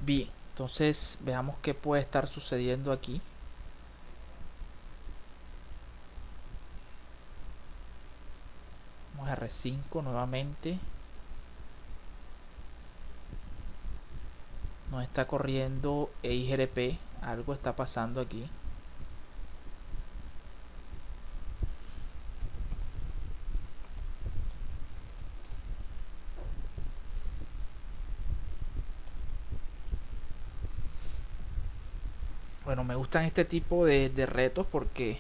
Bien, entonces veamos qué puede estar sucediendo aquí. Vamos a R5 nuevamente. Nos está corriendo EIGRP. Algo está pasando aquí. Bueno, me gustan este tipo de retos porque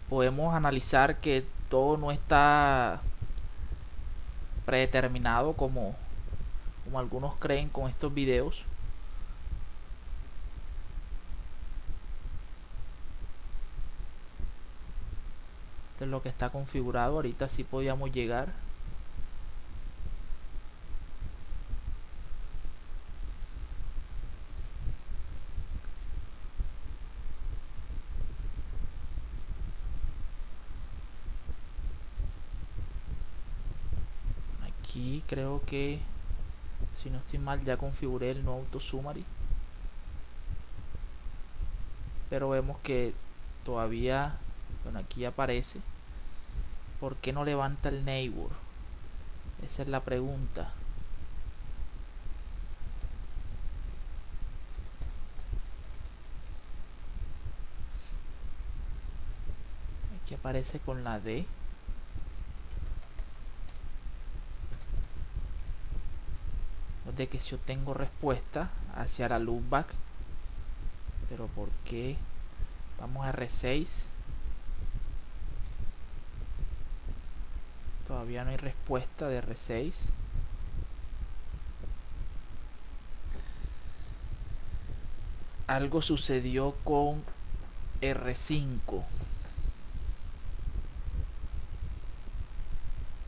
podemos analizar que todo no está predeterminado como algunos creen con estos videos. Esto es lo que está configurado. Ahorita sí podíamos llegar. Aquí creo que, si no estoy mal, ya configuré el no auto summary, pero vemos que todavía, bueno, aquí aparece. ¿Por qué no levanta el neighbor? Esa es la pregunta. Aquí aparece con la D. De que si yo tengo respuesta hacia la loopback, pero ¿por qué? Vamos a R6. Todavía no hay respuesta de R6. Algo sucedió con R5.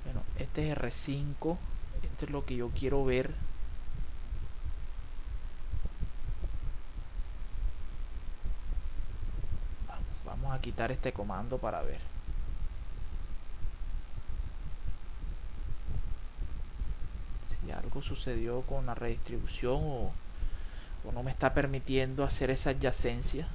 Bueno, este es R5. Esto es lo que yo quiero ver. Vamos a quitar este comando para ver si algo sucedió con la redistribución o no me está permitiendo hacer esa adyacencia.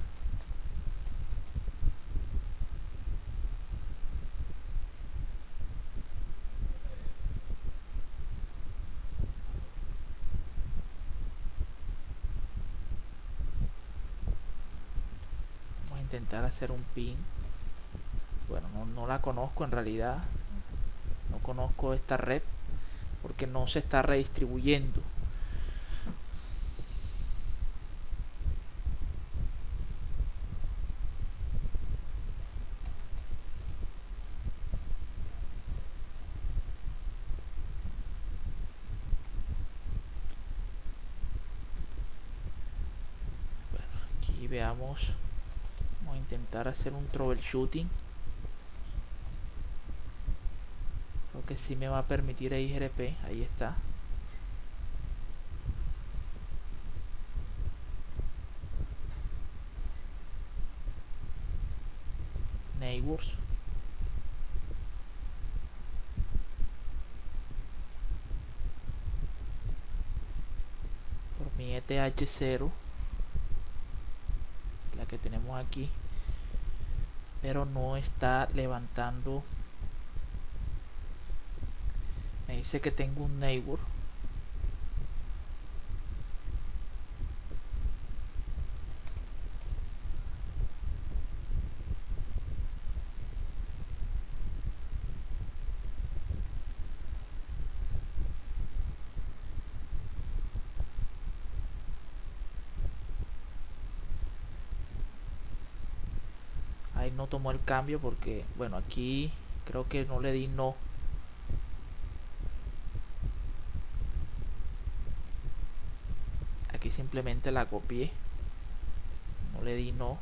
Vamos a intentar hacer un pin. Bueno, no la conozco en realidad. No conozco esta red porque no se está redistribuyendo. Bueno, aquí veamos. Vamos a intentar hacer un troubleshooting. Creo que sí me va a permitir IGRP. Ahí está. Neighbors. Por mi ETH0. La que tenemos aquí. Pero no está levantando. Me dice que tengo un neighbor. Ahí no tomó el cambio porque, bueno, aquí creo que no le di no. Aquí simplemente la copié. No le di no.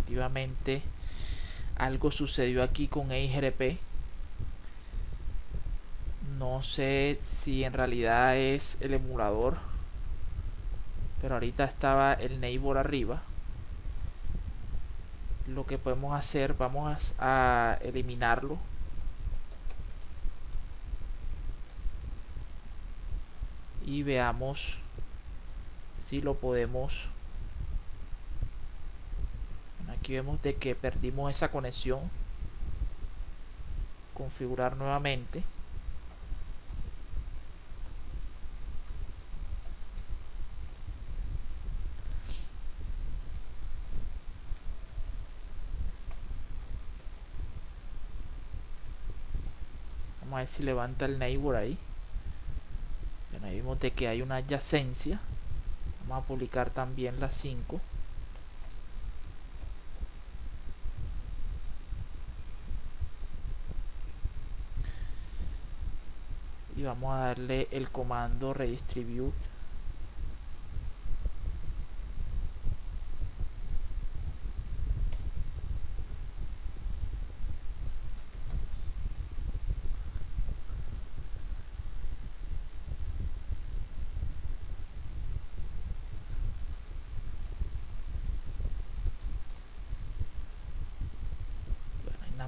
definitivamente algo sucedió aquí con EIGRP. No sé si en realidad es el emulador, pero ahorita estaba el neighbor arriba. Lo que podemos hacer, vamos a eliminarlo. Y veamos si lo podemos. Aquí vemos de que perdimos esa conexión. Configurar nuevamente. Vamos a ver si levanta el neighbor ahí. Bueno, ahí vemos de que hay una adyacencia. Vamos a publicar también las 5. Y vamos a darle el comando redistribute.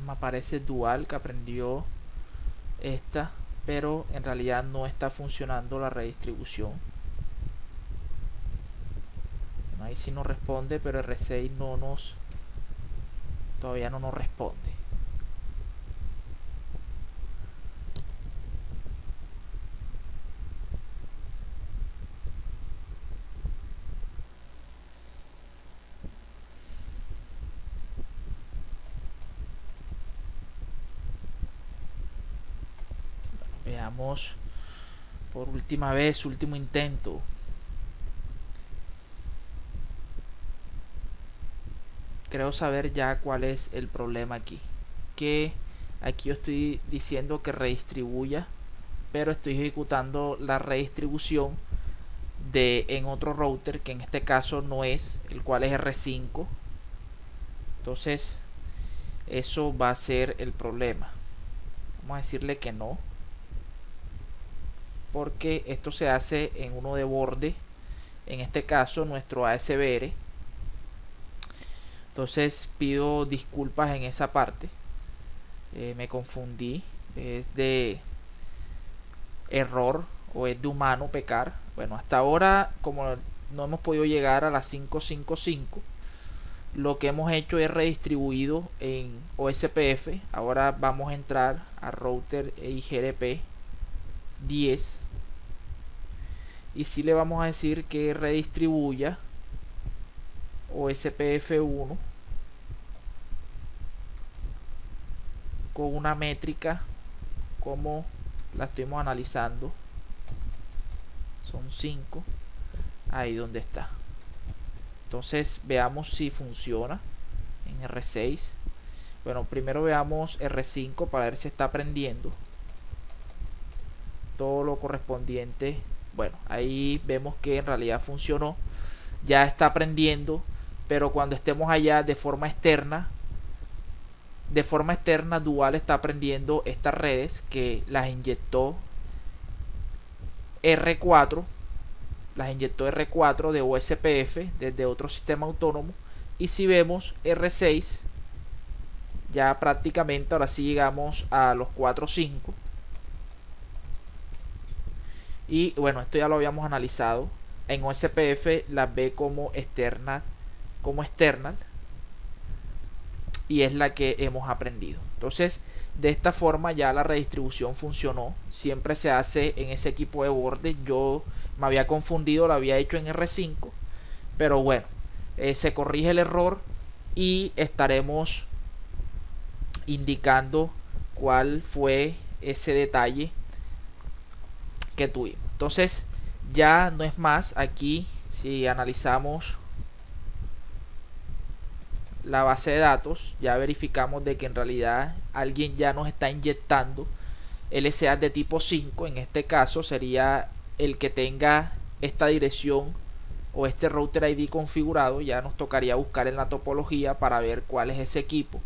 Me aparece dual que aprendió esta, pero en realidad no está funcionando la redistribución. Bueno, ahí sí nos responde, pero R6 todavía no nos responde. Veamos por última vez, último intento. Creo saber ya cuál es el problema aquí. Que aquí yo estoy diciendo que redistribuya, pero estoy ejecutando la redistribución en otro router, que en este caso no es, el cual es R5. Entonces eso va a ser el problema. Vamos a decirle que no, porque esto se hace en uno de borde, en este caso nuestro ASBR. Entonces pido disculpas en esa parte, me confundí, es de error o es de humano pecar. Bueno, hasta ahora, como no hemos podido llegar a las 555, lo que hemos hecho es redistribuido en OSPF. Ahora vamos a entrar a router EIGRP 10 y si le vamos a decir que redistribuya OSPF1 con una métrica como la estuvimos analizando, son 5, ahí donde está. Entonces veamos si funciona en R6. Bueno, primero veamos R5 para ver si está aprendiendo todo lo correspondiente. Bueno, ahí vemos que en realidad funcionó, ya está aprendiendo, pero cuando estemos allá de forma externa Dual está aprendiendo estas redes que las inyectó R4, de OSPF desde otro sistema autónomo. Y si vemos R6, ya prácticamente ahora sí llegamos a los 4 o 5. Y bueno, esto ya lo habíamos analizado. En OSPF las ve como external, y es la que hemos aprendido. Entonces de esta forma ya la redistribución funcionó. Siempre se hace en ese equipo de borde. Yo me había confundido, lo había hecho en R5, pero bueno, se corrige el error y estaremos indicando cuál fue ese detalle que tuvimos. Entonces ya no es más. Aquí si analizamos la base de datos, ya verificamos de que en realidad alguien ya nos está inyectando LSA de tipo 5. En este caso sería el que tenga esta dirección o este router ID configurado, ya nos tocaría buscar en la topología para ver cuál es ese equipo,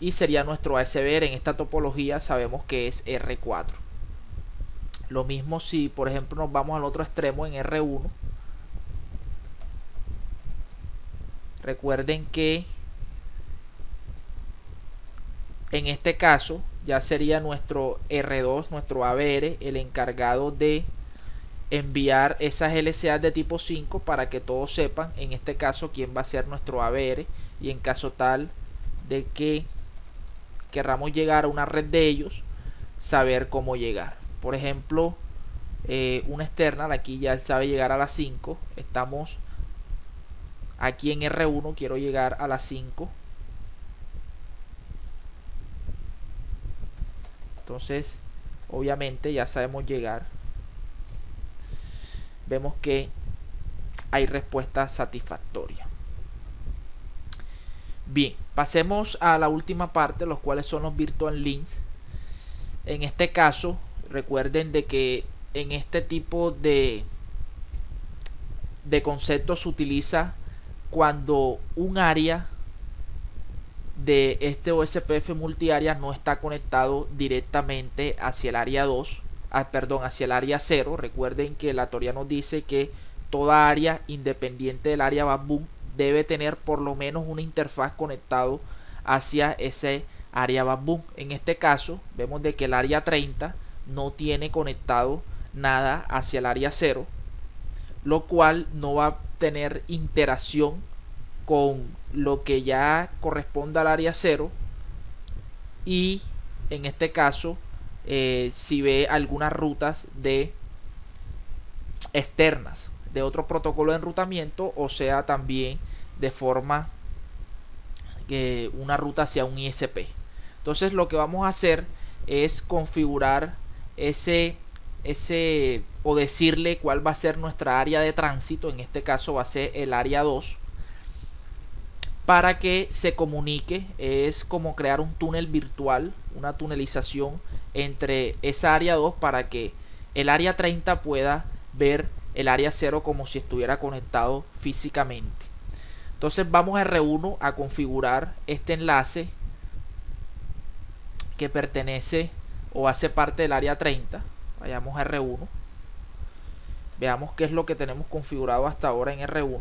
y sería nuestro ASBR. En esta topología sabemos que es R4. Lo mismo si por ejemplo nos vamos al otro extremo en R1. Recuerden que en este caso ya sería nuestro R2, nuestro ABR, el encargado de enviar esas LCA de tipo 5 para que todos sepan en este caso quién va a ser nuestro ABR, y en caso tal de que querramos llegar a una red de ellos, saber cómo llegar. Por ejemplo, una external, aquí ya sabe llegar a las 5. Estamos aquí en R1, quiero llegar a las 5. Entonces, obviamente ya sabemos llegar. Vemos que hay respuesta satisfactoria. Bien, pasemos a la última parte, los cuales son los virtual links. En este caso, recuerden de que en este tipo de concepto se utiliza cuando un área de este OSPF multiárea no está conectado directamente hacia el área 2, hacia el área 0. Recuerden que la teoría nos dice que toda área independiente del área backbone debe tener por lo menos una interfaz conectado hacia ese área backbone. En este caso vemos de que el área 30 no tiene conectado nada hacia el área 0, lo cual no va a tener interacción con lo que ya corresponde al área 0, y en este caso si ve algunas rutas de externas de otro protocolo de enrutamiento, o sea también de forma una ruta hacia un ISP. Entonces lo que vamos a hacer es configurar ese o decirle cuál va a ser nuestra área de tránsito. En este caso va a ser el área 2, para que se comunique. Es como crear un túnel virtual, una tunelización entre esa área 2 para que el área 30 pueda ver el área 0 como si estuviera conectado físicamente. Entonces vamos a R1 a configurar este enlace que pertenece o hace parte del área 30. Vayamos a R1, veamos qué es lo que tenemos configurado hasta ahora en R1.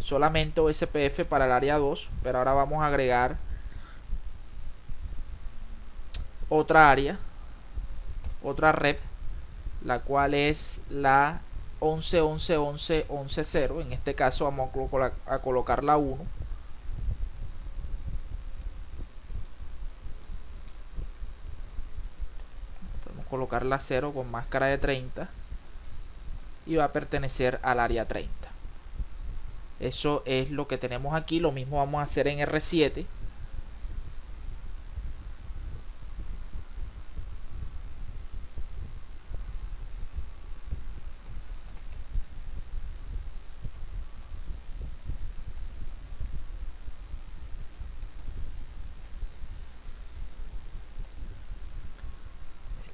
Solamente OSPF para el área 2, pero ahora vamos a agregar otra área, otra red, la cual es la 11.11.11.11.0. En este caso vamos a colocar la 1. Podemos colocar la 0 con máscara de 30 y va a pertenecer al área 30. Eso es lo que tenemos aquí. Lo mismo vamos a hacer en R7.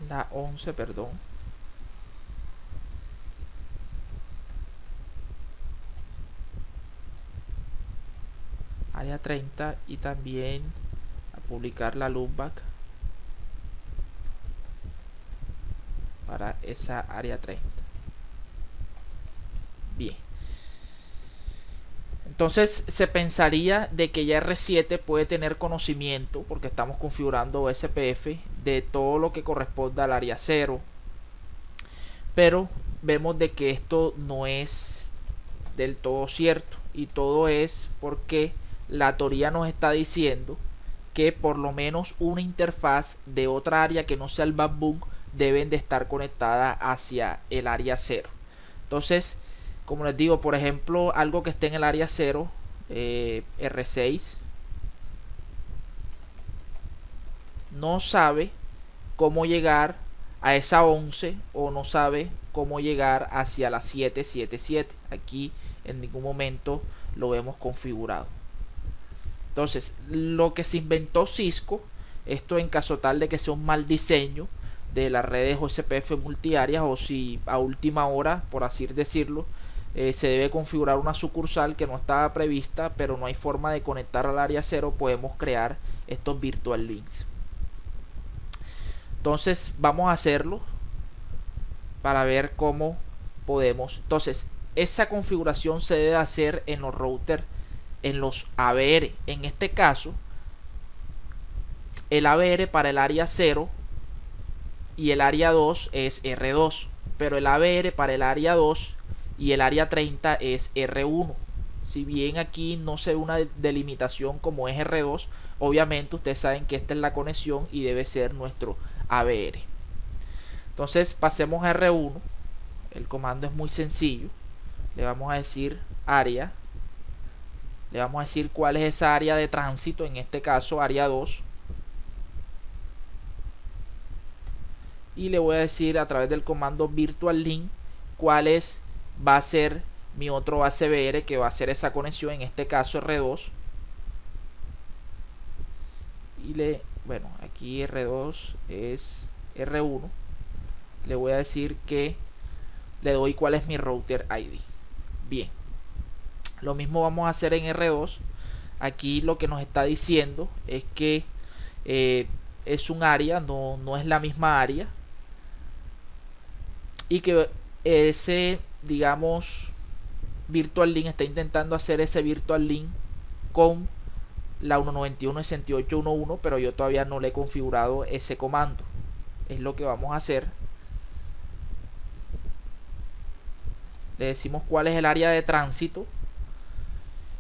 La 11, perdón. Área 30, y también a publicar la loopback para esa área 30. Bien, entonces se pensaría de que ya R7 puede tener conocimiento, porque estamos configurando OSPF, de todo lo que corresponda al área 0, pero vemos de que esto no es del todo cierto, y todo es porque la teoría nos está diciendo que por lo menos una interfaz de otra área que no sea el backbone deben de estar conectada hacia el área 0. Entonces, como les digo, por ejemplo, algo que esté en el área 0, R6, no sabe cómo llegar a esa 11, o no sabe cómo llegar hacia la 777. Aquí en ningún momento lo vemos configurado. Entonces, lo que se inventó Cisco, esto en caso tal de que sea un mal diseño de las redes OSPF multiáreas, o si a última hora, por así decirlo, se debe configurar una sucursal que no estaba prevista, pero no hay forma de conectar al área 0, podemos crear estos virtual links. Entonces vamos a hacerlo para ver cómo podemos. Entonces esa configuración se debe hacer en los routers, en los ABR. En este caso el ABR para el área 0 y el área 2 es R2, pero el ABR para el área 2 y el área 30 es R1. Si bien aquí no se ve una delimitación como es R2, obviamente ustedes saben que esta es la conexión y debe ser nuestro ABR. Entonces pasemos a R1. El comando es muy sencillo. Le vamos a decir área. Le vamos a decir cuál es esa área de tránsito, en este caso área 2. Y le voy a decir a través del comando virtual link cuál va a ser mi otro ACBR que va a hacer esa conexión, en este caso R2. Y bueno, aquí R2 es R1. Le voy a decir que le doy cuál es mi router ID. Bien, lo mismo vamos a hacer en R2. Aquí lo que nos está diciendo es que es un área, no es la misma área, y que ese, digamos, virtual link está intentando hacer ese virtual link con la 192.168.1.1, pero yo todavía no le he configurado ese comando. Es lo que vamos a hacer. Le decimos cuál es el área de tránsito,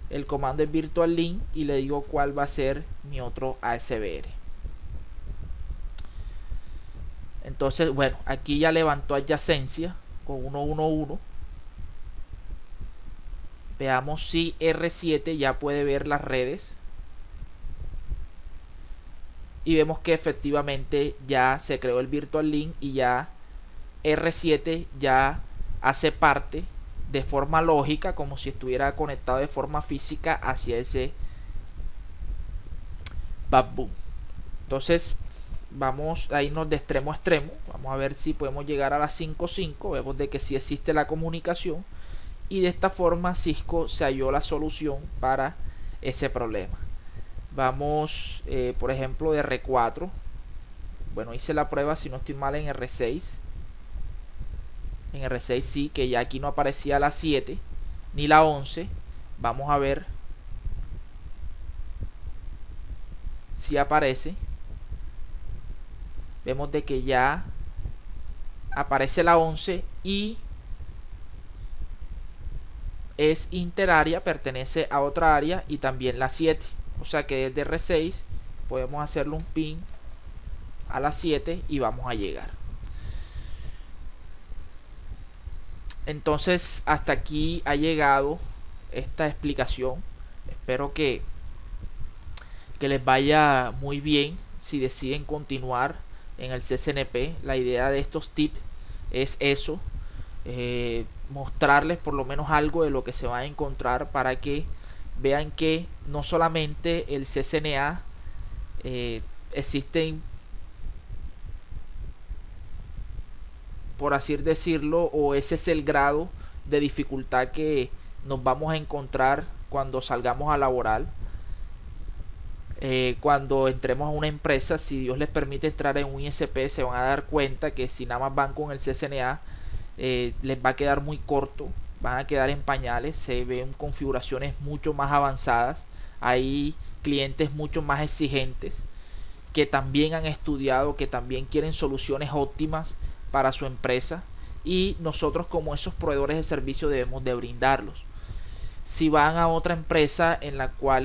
el comando es virtual link y le digo cuál va a ser mi otro ASBR. Entonces, bueno, aquí ya levantó adyacencia con 111. Veamos si R7 ya puede ver las redes. Y vemos que efectivamente ya se creó el virtual link y ya R7 ya hace parte de forma lógica, como si estuviera conectado de forma física hacia ese backbone. Entonces vamos a irnos de extremo a extremo. Vamos a ver si podemos llegar a las 5.5. Vemos de que sí existe la comunicación y de esta forma Cisco se halló la solución para ese problema. Vamos por ejemplo de R4. Bueno, hice la prueba, si no estoy mal, en R6. En R6 sí, que ya aquí no aparecía la 7 ni la 11. Vamos a ver si aparece. Vemos de que ya aparece la 11 y es interárea, pertenece a otra área, y también la 7. O sea que desde R6 podemos hacerle un ping a la 7 y vamos a llegar. Entonces hasta aquí ha llegado esta explicación. Espero que les vaya muy bien si deciden continuar en el CCNP. La idea de estos tips es eso, mostrarles por lo menos algo de lo que se va a encontrar para que vean que no solamente el CCNA, existen, por así decirlo, o ese es el grado de dificultad que nos vamos a encontrar cuando salgamos a laborar. Cuando entremos a una empresa, si Dios les permite entrar en un ISP, se van a dar cuenta que si nada más van con el CCNA, les va a quedar muy corto, van a quedar en pañales. Se ven configuraciones mucho más avanzadas, hay clientes mucho más exigentes que también han estudiado, que también quieren soluciones óptimas para su empresa, y nosotros como esos proveedores de servicio debemos de brindarlos. Si van a otra empresa en la cual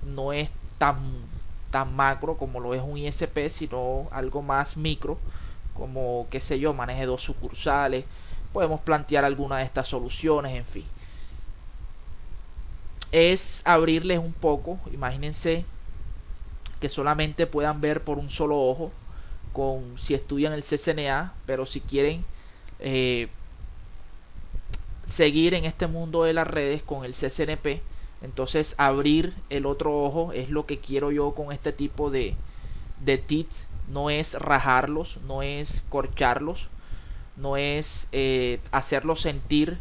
no es tan macro como lo es un ISP, sino algo más micro, como qué sé yo, maneje 2 sucursales, podemos plantear alguna de estas soluciones. En fin, es abrirles un poco. Imagínense que solamente puedan ver por un solo ojo si estudian el CCNA, pero si quieren seguir en este mundo de las redes con el CCNP, Entonces abrir el otro ojo es lo que quiero yo con este tipo de tips. No es rajarlos, no es corcharlos, no es hacerlos sentir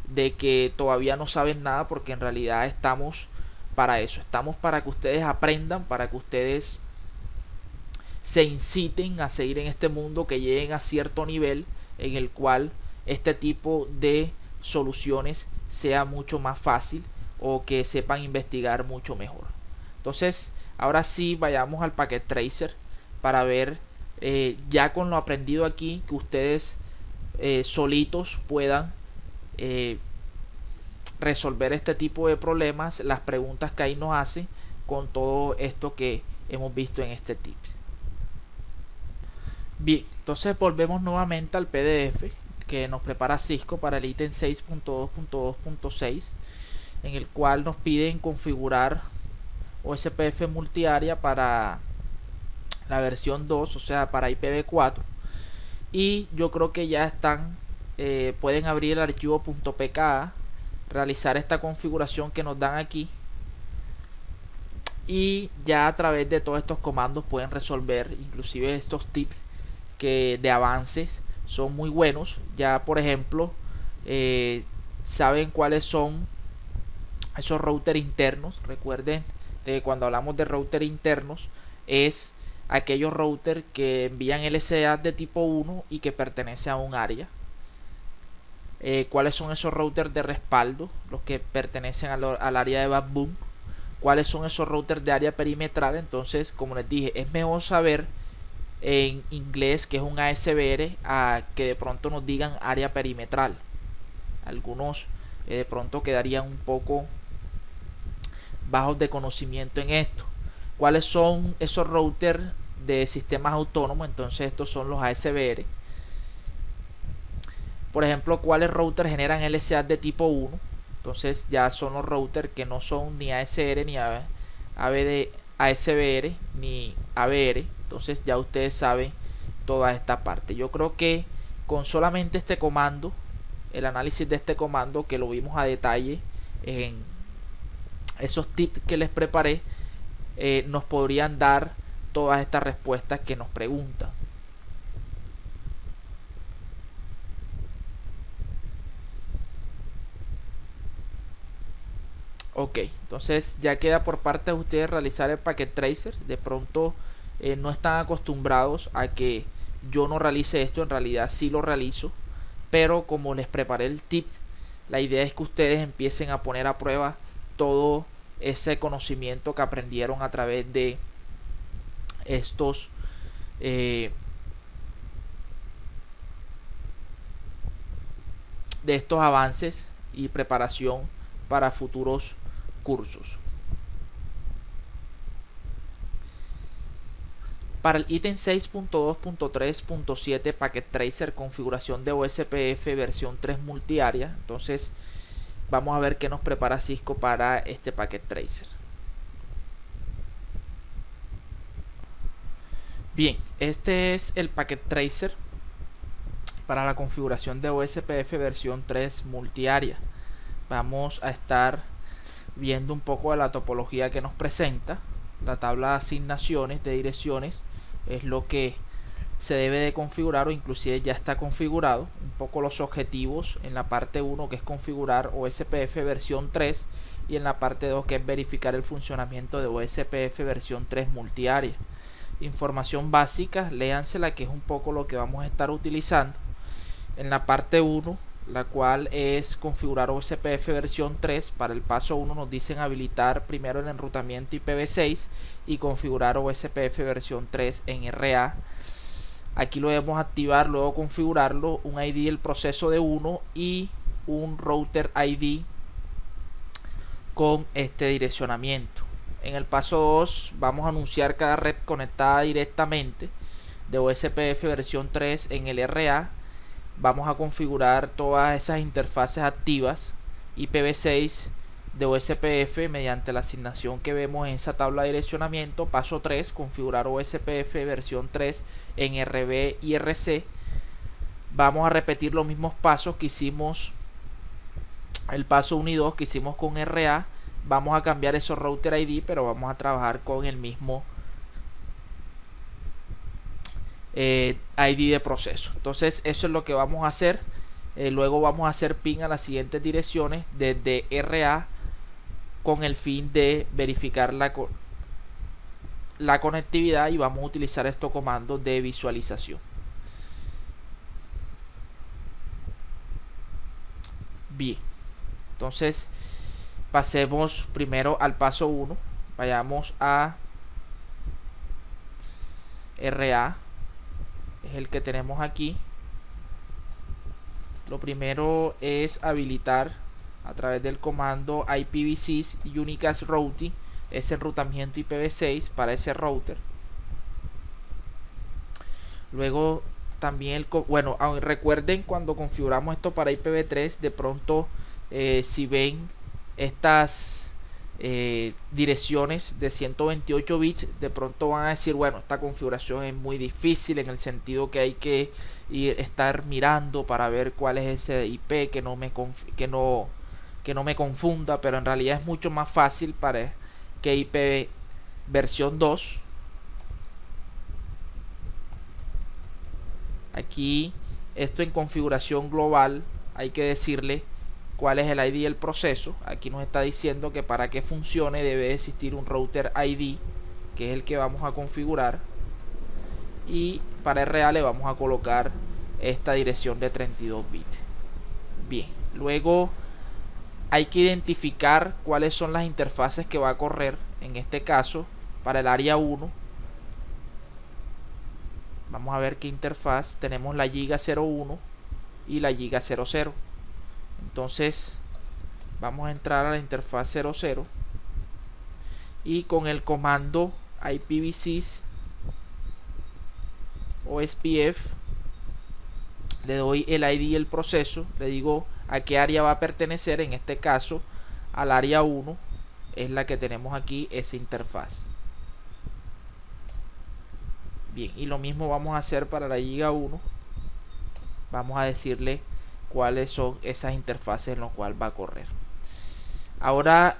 de que todavía no saben nada, porque en realidad estamos para eso, estamos para que ustedes aprendan, para que ustedes se inciten a seguir en este mundo, que lleguen a cierto nivel en el cual este tipo de soluciones sea mucho más fácil o que sepan investigar mucho mejor. Entonces, ahora sí vayamos al Packet Tracer para ver ya con lo aprendido aquí, que ustedes solitos puedan resolver este tipo de problemas, las preguntas que ahí nos hace con todo esto que hemos visto en este tip. Bien, entonces volvemos nuevamente al PDF que nos prepara Cisco para el ítem 6.2.2.6, en el cual nos piden configurar OSPF multiárea para la versión 2, o sea para IPv4, y yo creo que ya están, pueden abrir el archivo .pka, realizar esta configuración que nos dan aquí, y ya a través de todos estos comandos pueden resolver inclusive estos tips que de avances son muy buenos. Ya por ejemplo saben cuáles son esos routers internos. Recuerden que cuando hablamos de routers internos es aquellos routers que envían LCA de tipo 1 y que pertenece a un área. Cuáles son esos routers de respaldo, los que pertenecen al área de backbone. Cuáles son esos routers de área perimetral. Entonces, como les dije, es mejor saber en inglés que es un ASBR a que de pronto nos digan área perimetral. Algunos de pronto quedarían un poco bajos de conocimiento en esto. ¿Cuáles son esos routers de sistemas autónomos? Entonces estos son los ASBR. Por ejemplo, ¿cuáles routers generan LCA de tipo 1? Entonces ya son los routers que no son ni ASR ni ASBR ni ABR. Entonces ya ustedes saben toda esta parte. Yo creo que con solamente este comando, el análisis de este comando que lo vimos a detalle en esos tips que les preparé, nos podrían dar todas estas respuestas que nos preguntan. Ok, entonces ya queda por parte de ustedes realizar el Packet Tracer. De pronto no están acostumbrados a que yo no realice esto, en realidad sí lo realizo, pero como les preparé el tip, la idea es que ustedes empiecen a poner a prueba todo ese conocimiento que aprendieron a través de estos avances y preparación para futuros cursos. Para el ítem 6.2.3.7 Packet Tracer, configuración de OSPF versión 3 multiárea, entonces vamos a ver qué nos prepara Cisco para este Packet Tracer. Bien, este es el Packet Tracer para la configuración de OSPF versión 3 multiárea. Vamos a estar viendo un poco de la topología que nos presenta. La tabla de asignaciones de direcciones es lo que se debe de configurar, o inclusive ya está configurado. Un poco los objetivos en la parte 1, que es configurar OSPF versión 3, y en la parte 2, que es verificar el funcionamiento de OSPF versión 3 multiárea. Información básica, léansela, que es un poco lo que vamos a estar utilizando. En la parte 1, la cual es configurar OSPF versión 3, para el paso 1 nos dicen habilitar primero el enrutamiento IPv6 y configurar OSPF versión 3 en RA. Aquí lo debemos activar, luego configurarlo, un ID del proceso de 1 y un router ID con este direccionamiento. En el paso 2 vamos a anunciar cada red conectada directamente de OSPF versión 3 en el RA. Vamos a configurar todas esas interfaces activas IPv6 de OSPF mediante la asignación que vemos en esa tabla de direccionamiento. Paso 3, configurar OSPF versión 3 en RB y RC. Vamos a repetir los mismos pasos que hicimos, el paso 1 y 2 que hicimos con RA, vamos a cambiar esos router ID, pero vamos a trabajar con el mismo ID de proceso. Entonces eso es lo que vamos a hacer. Luego vamos a hacer ping a las siguientes direcciones desde RA con el fin de verificar la conectividad, y vamos a utilizar estos comandos de visualización. Bien, entonces pasemos primero al paso 1. Vayamos a RA, es el que tenemos aquí. Lo primero es habilitar a través del comando IPv6 Unicast Routing ese enrutamiento IPv6 para ese router. Luego también bueno, recuerden, cuando configuramos esto para IPv3, de pronto si ven estas direcciones de 128 bits, de pronto van a decir, bueno, esta configuración es muy difícil, en el sentido que hay que estar mirando para ver cuál es ese IP, que no me confunda, pero en realidad es mucho más fácil para que IP versión 2. Aquí, esto en configuración global, hay que decirle cuál es el ID del proceso. Aquí nos está diciendo que para que funcione debe existir un router ID, que es el que vamos a configurar, y para RA le vamos a colocar esta dirección de 32 bits. Bien, luego hay que identificar cuáles son las interfaces que va a correr. En este caso, para el área 1, vamos a ver qué interfaz tenemos: la Giga 01 y la Giga 00. Entonces vamos a entrar a la interfaz 00 y con el comando IPv6 OSPF le doy el ID y el proceso, le digo a qué área va a pertenecer. En este caso al área 1 es la que tenemos aquí, esa interfaz. Bien, y lo mismo vamos a hacer para la Giga 1. Vamos a decirle cuáles son esas interfaces en las cuales va a correr. Ahora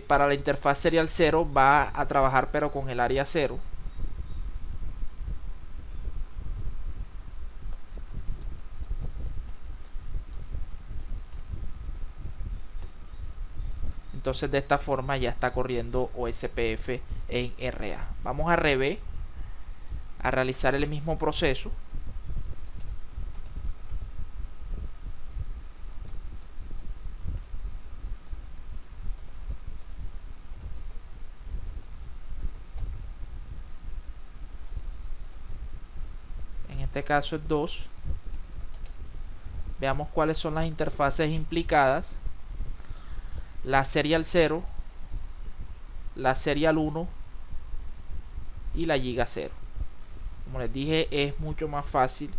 para la interfaz serial 0 va a trabajar pero con el área 0. Entonces de esta forma ya está corriendo OSPF en RA. Vamos a RB a realizar el mismo proceso. En este caso es 2. Veamos cuáles son las interfaces implicadas: la serial 0, la serial 1 y la Giga 0. Como les dije, es mucho más fácil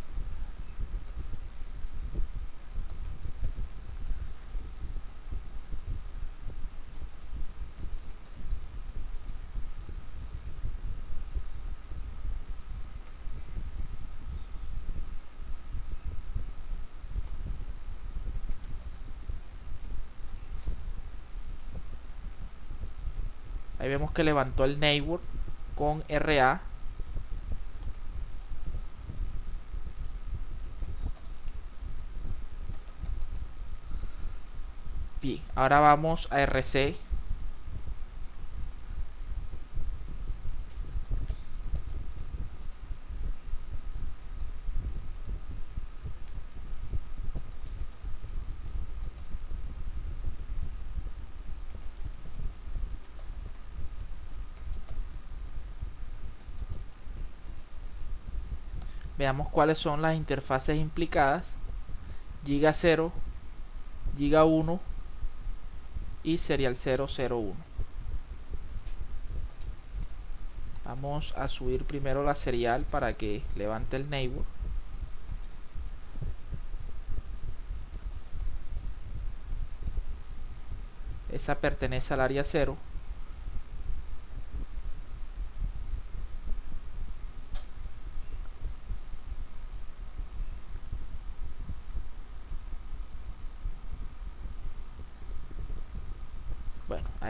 Ahí vemos que levantó el neighbor con RA. Bien, ahora vamos a RC. Veamos cuáles son las interfaces implicadas: Giga 0, Giga 1 y serial 001. Vamos a subir primero la serial para que levante el neighbor. Esa pertenece al área 0.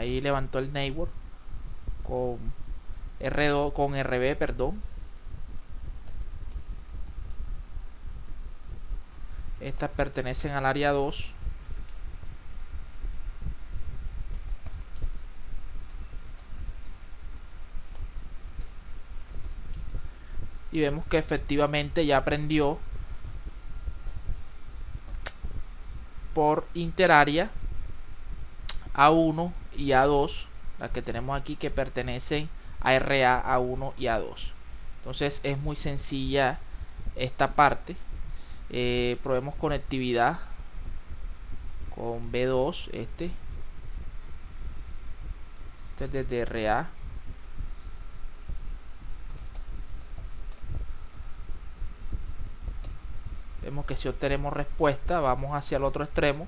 ahí levantó el neighbor con R2, con RB, perdón. Estas pertenecen al área 2. Y vemos que efectivamente ya aprendió por interárea A1 y A2, las que tenemos aquí, que pertenecen a RA, A1 y A2. Entonces es muy sencilla esta parte. Probemos conectividad con B2. Este es desde RA. Vemos que si obtenemos respuesta, vamos hacia el otro extremo.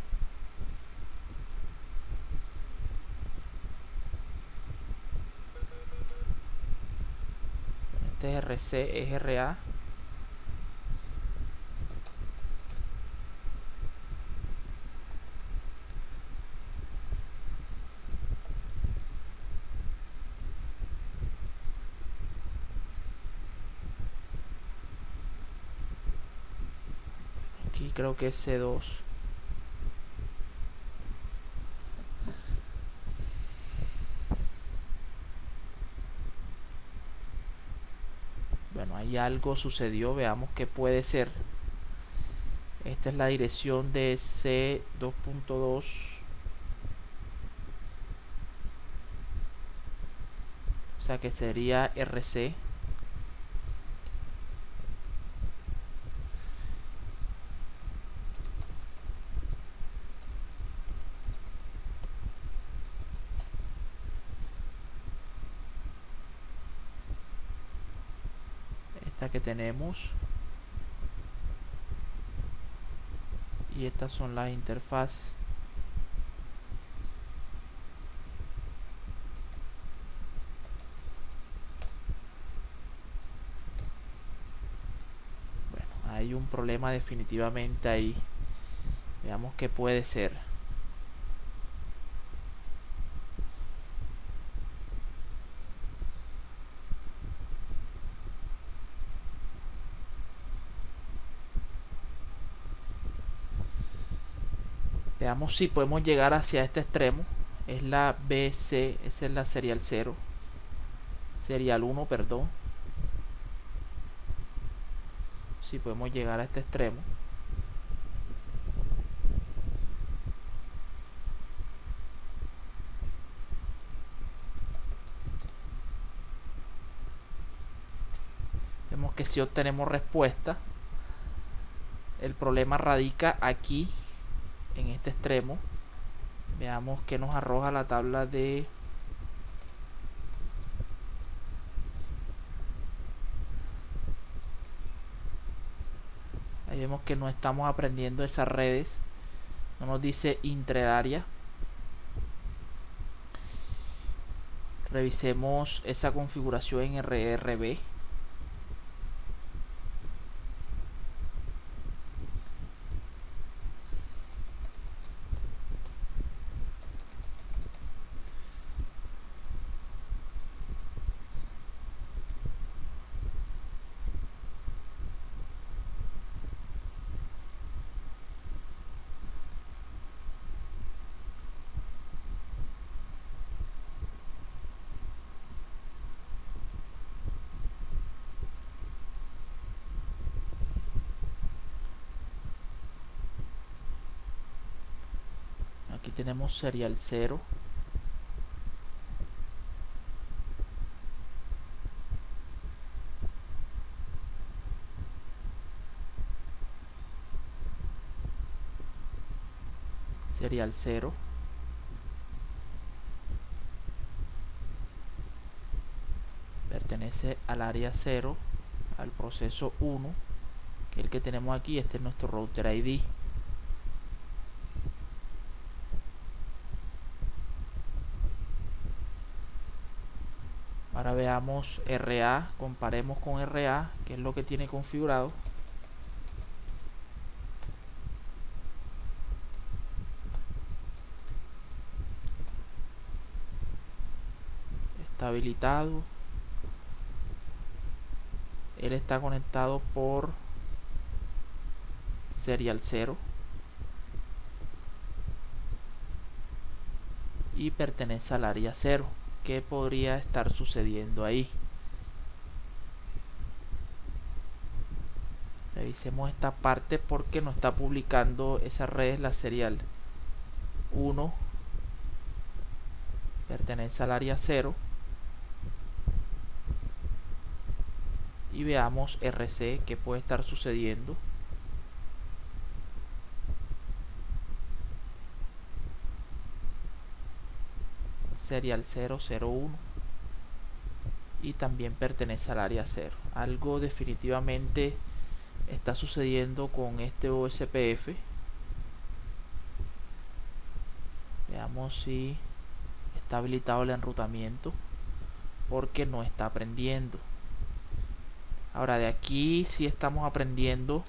Este es RC, es RA. Aquí creo que es C2. Bueno, ahí algo sucedió. Veamos qué puede ser. Esta es la dirección de C2.2. O sea que sería RC. Esta que tenemos. Y estas son las interfaces. Bueno, hay un problema definitivamente ahí. Veamos qué puede ser. Veamos si podemos llegar hacia este extremo. Es la BC, esa es la serial 0. Serial 1, perdón. Si podemos llegar a este extremo. Vemos que si obtenemos respuesta. El problema radica aquí, en este extremo. Veamos que nos arroja la tabla de... Ahí vemos que no estamos aprendiendo esas redes. No nos dice interárea. Revisemos esa configuración en RRB. Aquí tenemos serial 0. Serial 0. Pertenece al área 0, al proceso 1, que es el que tenemos aquí. Este es nuestro router ID. Ahora veamos RA, comparemos con RA, que es lo que tiene configurado. está habilitado. Él está conectado por serial 0 y pertenece al área 0. ¿Qué podría estar sucediendo ahí? Revisemos esta parte porque no está publicando esa red. La serial 1 pertenece al área 0 y veamos RC qué puede estar sucediendo. Serial 001 y también pertenece al área 0. Algo definitivamente está sucediendo con este OSPF. Veamos si está habilitado el enrutamiento, porque no está aprendiendo. Ahora de aquí sí estamos aprendiendo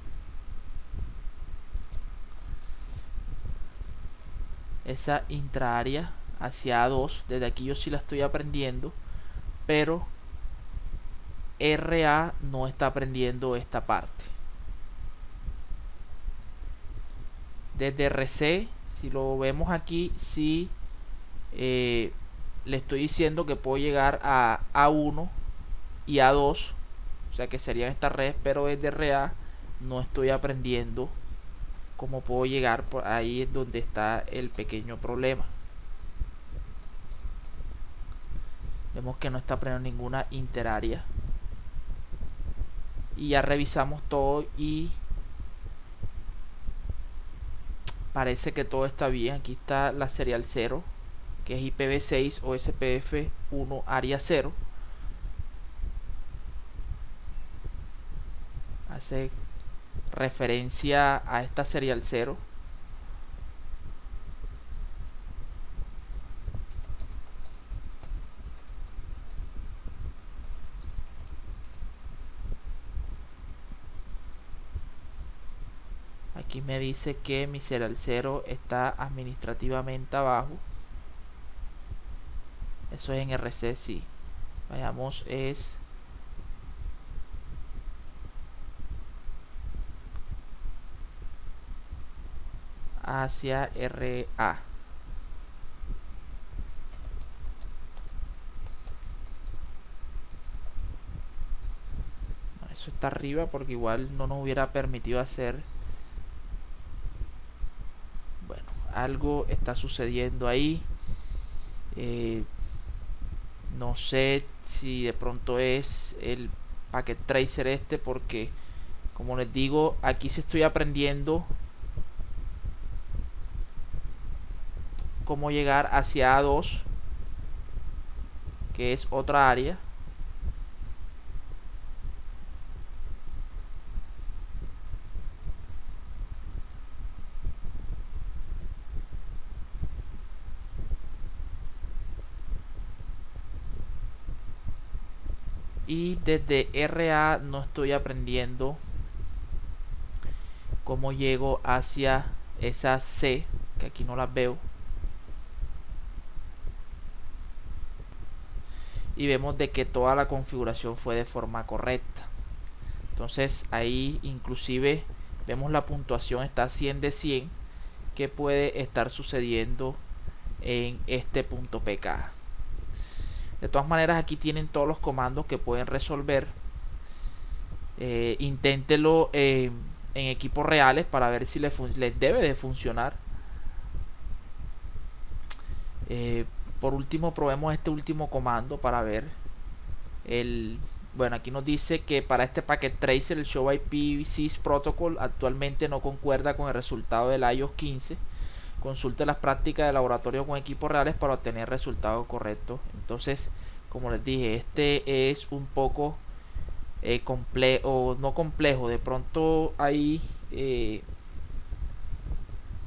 esa intraárea hacia A2. Desde aquí yo sí la estoy aprendiendo, pero RA no está aprendiendo esta parte. Desde RC, si lo vemos aquí, sí le estoy diciendo que puedo llegar a A1 y A2, o sea que serían estas redes, pero desde RA no estoy aprendiendo cómo puedo llegar. Por ahí es donde está el pequeño problema. Vemos que no está aprendiendo ninguna interárea y ya revisamos todo y parece que todo está bien. Aquí está la serial 0, que es IPv6 o SPF1 área 0. Hace referencia a esta serial 0. Aquí me dice que mi serial 0 está administrativamente abajo. Eso es en RC, sí. Vayamos, es hacia RA. Eso está arriba porque igual no nos hubiera permitido hacer. Bueno, algo está sucediendo ahí. No sé si de pronto es el packet tracer este, porque como les digo, aquí sí estoy aprendiendo cómo llegar hacia A2, que es otra área. Y desde RA no estoy aprendiendo cómo llego hacia esa C, que aquí no las veo. Y vemos de que toda la configuración fue de forma correcta. Entonces ahí inclusive vemos la puntuación está 100 de 100. ¿Qué puede estar sucediendo en este punto PK? De todas maneras, aquí tienen todos los comandos que pueden resolver. Inténtelo en equipos reales para ver si les debe de funcionar. Por último, probemos este último comando para ver bueno, aquí nos dice que para este packet tracer el show IPv6 protocol actualmente no concuerda con el resultado del iOS 15. Consulte las prácticas de laboratorio con equipos reales para obtener resultados correctos. Entonces, como les dije, este es un poco complejo, no complejo. De pronto hay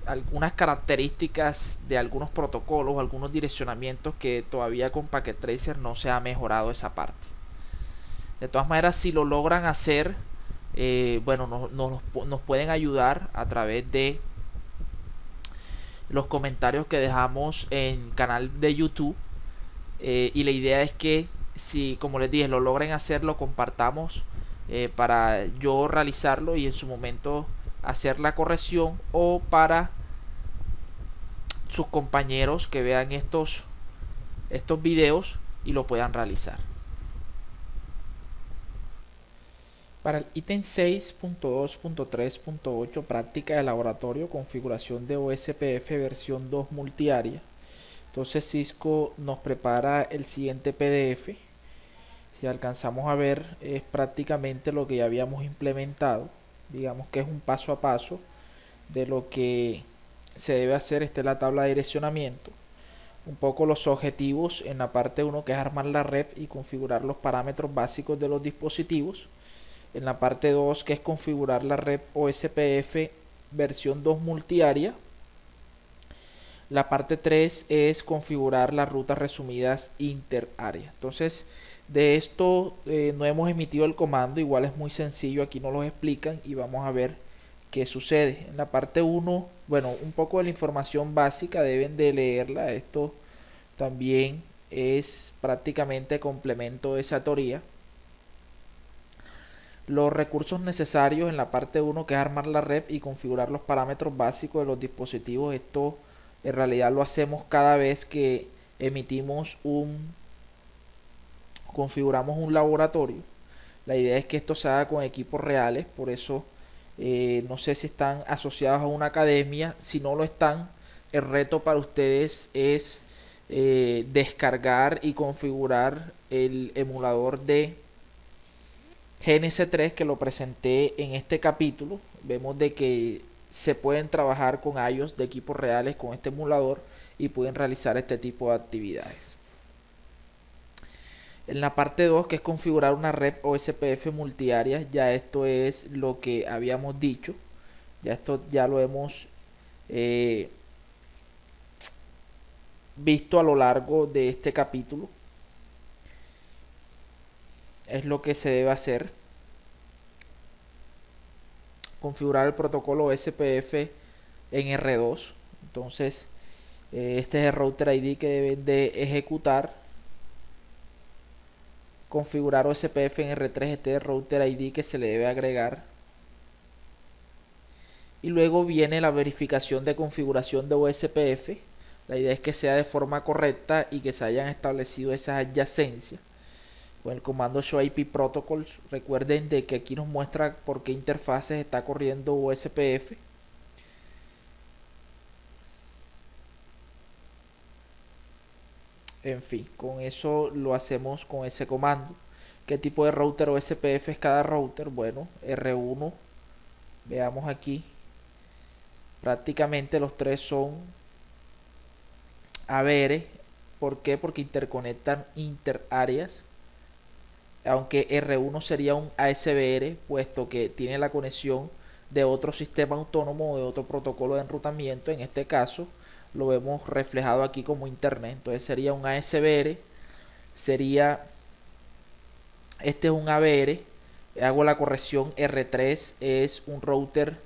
algunas características de algunos protocolos, algunos direccionamientos que todavía con Packet Tracer no se ha mejorado esa parte. De todas maneras, si lo logran hacer, bueno, nos pueden ayudar a través de los comentarios que dejamos en canal de YouTube. y la idea es que si, como les dije, lo logren hacer, lo compartamos para yo realizarlo y en su momento hacer la corrección, o para sus compañeros que vean estos videos y lo puedan realizar. Para el ítem 6.2.3.8, práctica de laboratorio, configuración de OSPF versión 2 multiárea. Entonces Cisco nos prepara el siguiente PDF. Si alcanzamos a ver, es prácticamente lo que ya habíamos implementado. Digamos que es un paso a paso de lo que se debe hacer. Esta es la tabla de direccionamiento. Un poco los objetivos en la parte 1, que es armar la red y configurar los parámetros básicos de los dispositivos. En la parte 2, que es configurar la red OSPF versión 2 multiárea. La parte 3 es configurar las rutas resumidas interárea. Entonces, de esto no hemos emitido el comando, igual es muy sencillo, aquí nos lo explican y vamos a ver qué sucede. En la parte 1, bueno, un poco de la información básica, deben de leerla. Esto también es prácticamente complemento de esa teoría. Los recursos necesarios en la parte 1, que es armar la red y configurar los parámetros básicos de los dispositivos. Esto en realidad lo hacemos cada vez que configuramos un laboratorio. La idea es que esto se haga con equipos reales, por eso no sé si están asociados a una academia. Si no lo están, el reto para ustedes es descargar y configurar el emulador de GNC3, que lo presenté en este capítulo. Vemos de que se pueden trabajar con iOS de equipos reales con este emulador y pueden realizar este tipo de actividades. En la parte 2, que es configurar una red OSPF multiárea, ya esto es lo que habíamos dicho. Ya esto ya lo hemos visto a lo largo de este capítulo. Es lo que se debe hacer. Configurar el protocolo SPF en R2. Entonces este es el router ID que deben de ejecutar. Configurar OSPF en R3, este es el router ID que se le debe agregar. Y luego viene la verificación de configuración de OSPF. La idea es que sea de forma correcta y que se hayan establecido esas adyacencias. Con el comando show IP protocols, recuerden de que aquí nos muestra por qué interfaces está corriendo OSPF. En fin, con eso lo hacemos con ese comando. ¿Qué tipo de router OSPF es cada router? Bueno, R1, veamos aquí, prácticamente los tres son ABR. ¿Por qué? Porque interconectan interáreas. Aunque R1 sería un ASBR, puesto que tiene la conexión de otro sistema autónomo o de otro protocolo de enrutamiento. En este caso lo vemos reflejado aquí como internet. Entonces sería un ASBR, sería, este es un ABR. Hago la corrección, R3 es un router,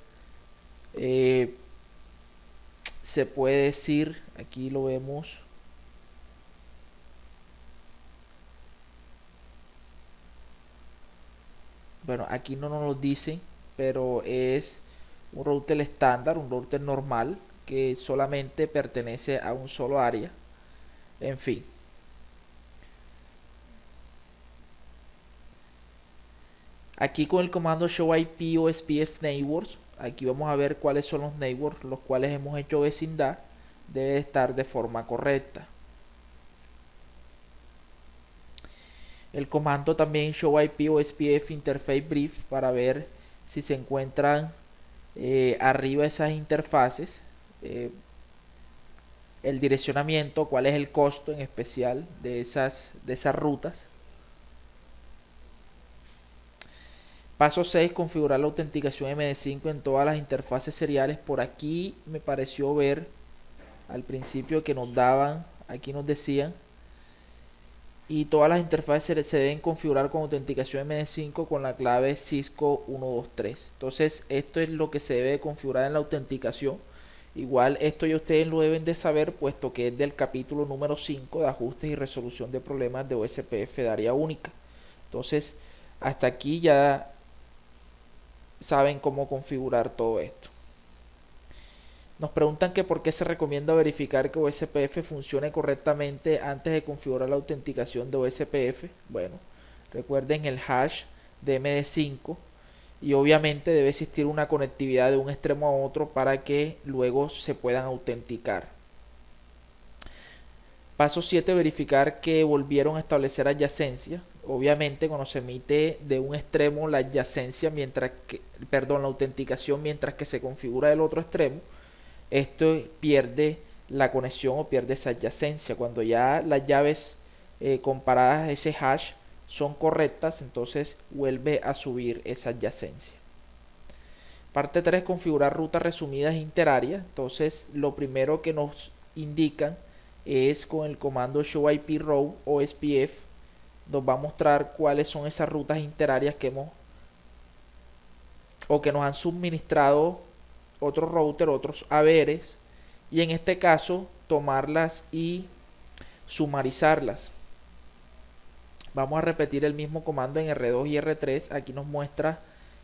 se puede decir, aquí lo vemos, bueno, aquí no nos lo dicen, pero es un router estándar, un router normal que solamente pertenece a un solo área. En fin, aquí con el comando show IP OSPF neighbors, aquí vamos a ver cuáles son los neighbors los cuales hemos hecho vecindad. Debe estar de forma correcta. El comando también show IP OSPF interface brief, para ver si se encuentran arriba esas interfaces, el direccionamiento, cuál es el costo en especial de esas rutas. Paso 6, configurar la autenticación MD5 en todas las interfaces seriales. Por aquí me pareció ver al principio que nos daban, aquí nos decían, y todas las interfaces se deben configurar con autenticación MD5 con la clave Cisco 123. Entonces esto es lo que se debe configurar en la autenticación. Igual esto ya ustedes lo deben de saber, puesto que es del capítulo número 5 de ajustes y resolución de problemas de OSPF de área única. Entonces, hasta aquí ya saben cómo configurar todo esto. Nos preguntan que por qué se recomienda verificar que OSPF funcione correctamente antes de configurar la autenticación de OSPF. Bueno, recuerden el hash de MD5 y obviamente debe existir una conectividad de un extremo a otro para que luego se puedan autenticar. Paso 7, verificar que volvieron a establecer adyacencia. Obviamente cuando se emite de un extremo la adyacencia la autenticación mientras que se configura el otro extremo, esto pierde la conexión o pierde esa adyacencia. Cuando ya las llaves comparadas a ese hash son correctas, entonces vuelve a subir esa adyacencia. Parte 3, configurar rutas resumidas interarias. Entonces lo primero que nos indican es con el comando showIPRow o SPF, nos va a mostrar cuáles son esas rutas interarias que hemos o que nos han suministrado otros routers, otros AVRs, y en este caso tomarlas y sumarizarlas. Vamos a repetir el mismo comando en R2 y R3. Aquí nos muestra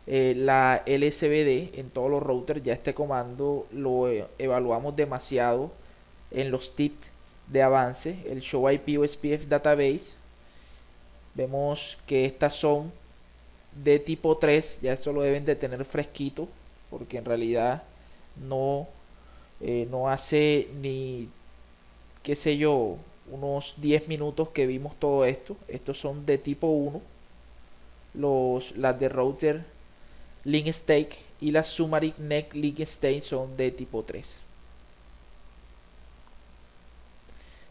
la LSBD en todos los routers. Ya este comando lo evaluamos demasiado en los tips de avance. El show IP o SPF database, vemos que estas son de tipo 3. Ya esto lo deben de tener fresquito, porque en realidad no hace ni, qué sé yo, unos 10 minutos que vimos todo esto. Estos son de tipo 1, las de router link stake, y las summary neck link stake son de tipo 3.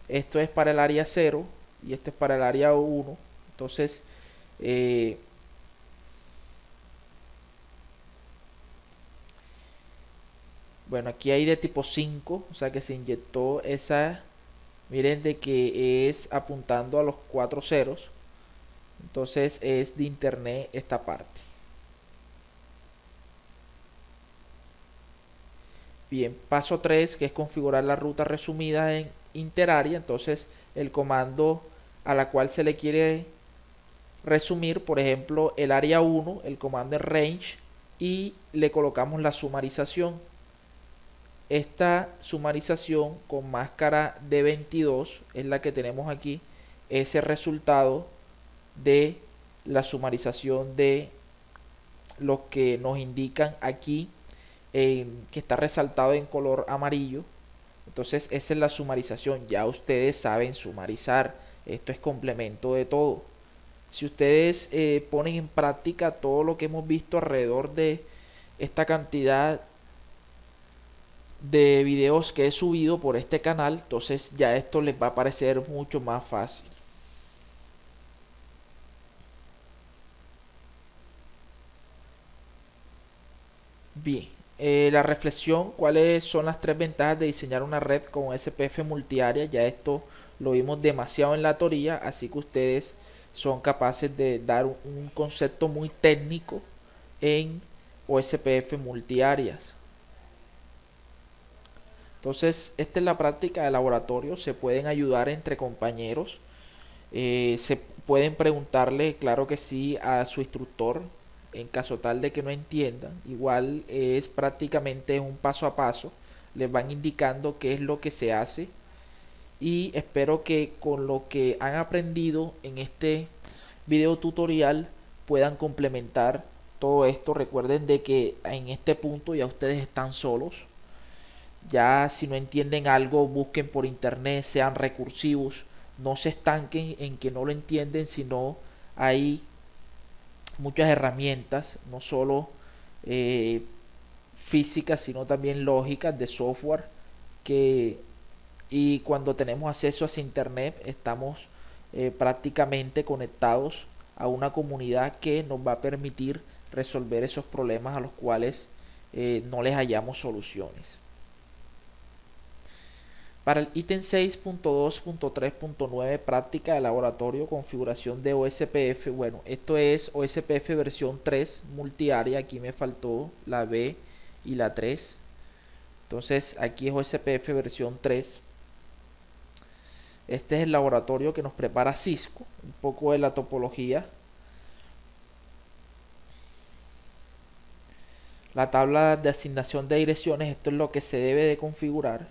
Esto es para el área 0 y este es para el área 1. Entonces bueno, aquí hay de tipo 5, o sea que se inyectó esa, miren, de que es apuntando a los 4 ceros. Entonces es de internet esta parte. Bien, paso 3, que es configurar la ruta resumida en interaria. Entonces el comando a la cual se le quiere resumir, por ejemplo el área 1, el comando es range y le colocamos la sumarización. Esta sumarización con máscara de 22 es la que tenemos aquí. Ese resultado de la sumarización de lo que nos indican aquí, que está resaltado en color amarillo. Entonces esa es la sumarización. Ya ustedes saben sumarizar. Esto es complemento de todo. Si ustedes ponen en práctica todo lo que hemos visto alrededor de esta cantidad de videos que he subido por este canal, entonces ya esto les va a parecer mucho más fácil. Bien, la reflexión: cuáles son las 3 ventajas de diseñar una red con SPF multiárea. Ya esto lo vimos demasiado en la teoría, así que ustedes son capaces de dar un concepto muy técnico en OSPF multiáreas. Entonces, esta es la práctica de laboratorio. Se pueden ayudar entre compañeros. Se pueden preguntarle, claro que sí, a su instructor en caso tal de que no entiendan. Igual es prácticamente un paso a paso. Les van indicando qué es lo que se hace. Y espero que con lo que han aprendido en este video tutorial puedan complementar todo esto. Recuerden de que en este punto ya ustedes están solos. Ya si no entienden algo, busquen por internet, sean recursivos, no se estanquen en que no lo entienden, sino hay muchas herramientas, no solo físicas, sino también lógicas, de software, que y cuando tenemos acceso a internet estamos prácticamente conectados a una comunidad que nos va a permitir resolver esos problemas a los cuales no les hallamos soluciones. Para el ítem 6.2.3.9, práctica de laboratorio, configuración de OSPF. Bueno, esto es OSPF versión 3 multiárea. Aquí me faltó la B y la 3. Entonces aquí es OSPF versión 3. Este es el laboratorio que nos prepara Cisco, un poco de la topología. La tabla de asignación de direcciones, esto es lo que se debe de configurar.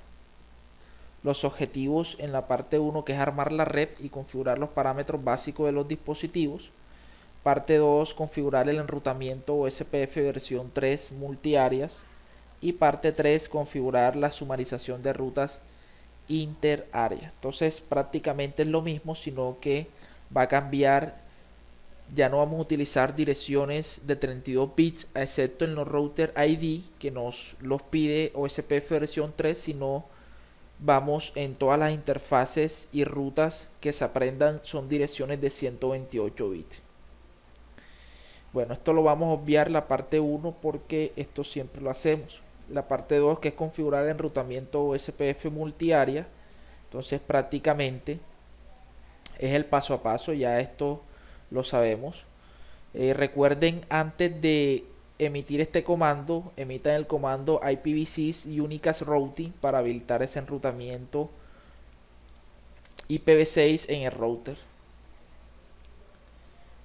Los objetivos en la parte 1, que es armar la red y configurar los parámetros básicos de los dispositivos. Parte 2, configurar el enrutamiento OSPF versión 3 multiáreas. Y parte 3, configurar la sumarización de rutas interárea. Entonces prácticamente es lo mismo, sino que va a cambiar. Ya no vamos a utilizar direcciones de 32 bits, excepto en los router ID, que nos los pide OSPF versión 3, sino vamos en todas las interfaces y rutas que se aprendan son direcciones de 128 bits. Bueno, esto lo vamos a obviar la parte 1 porque esto siempre lo hacemos. La parte 2, que es configurar el enrutamiento OSPF multiárea. Entonces prácticamente es el paso a paso, ya esto lo sabemos. Recuerden, antes de emitir este comando, emitan el comando IPv6 Unicast Routing para habilitar ese enrutamiento IPv6 en el router.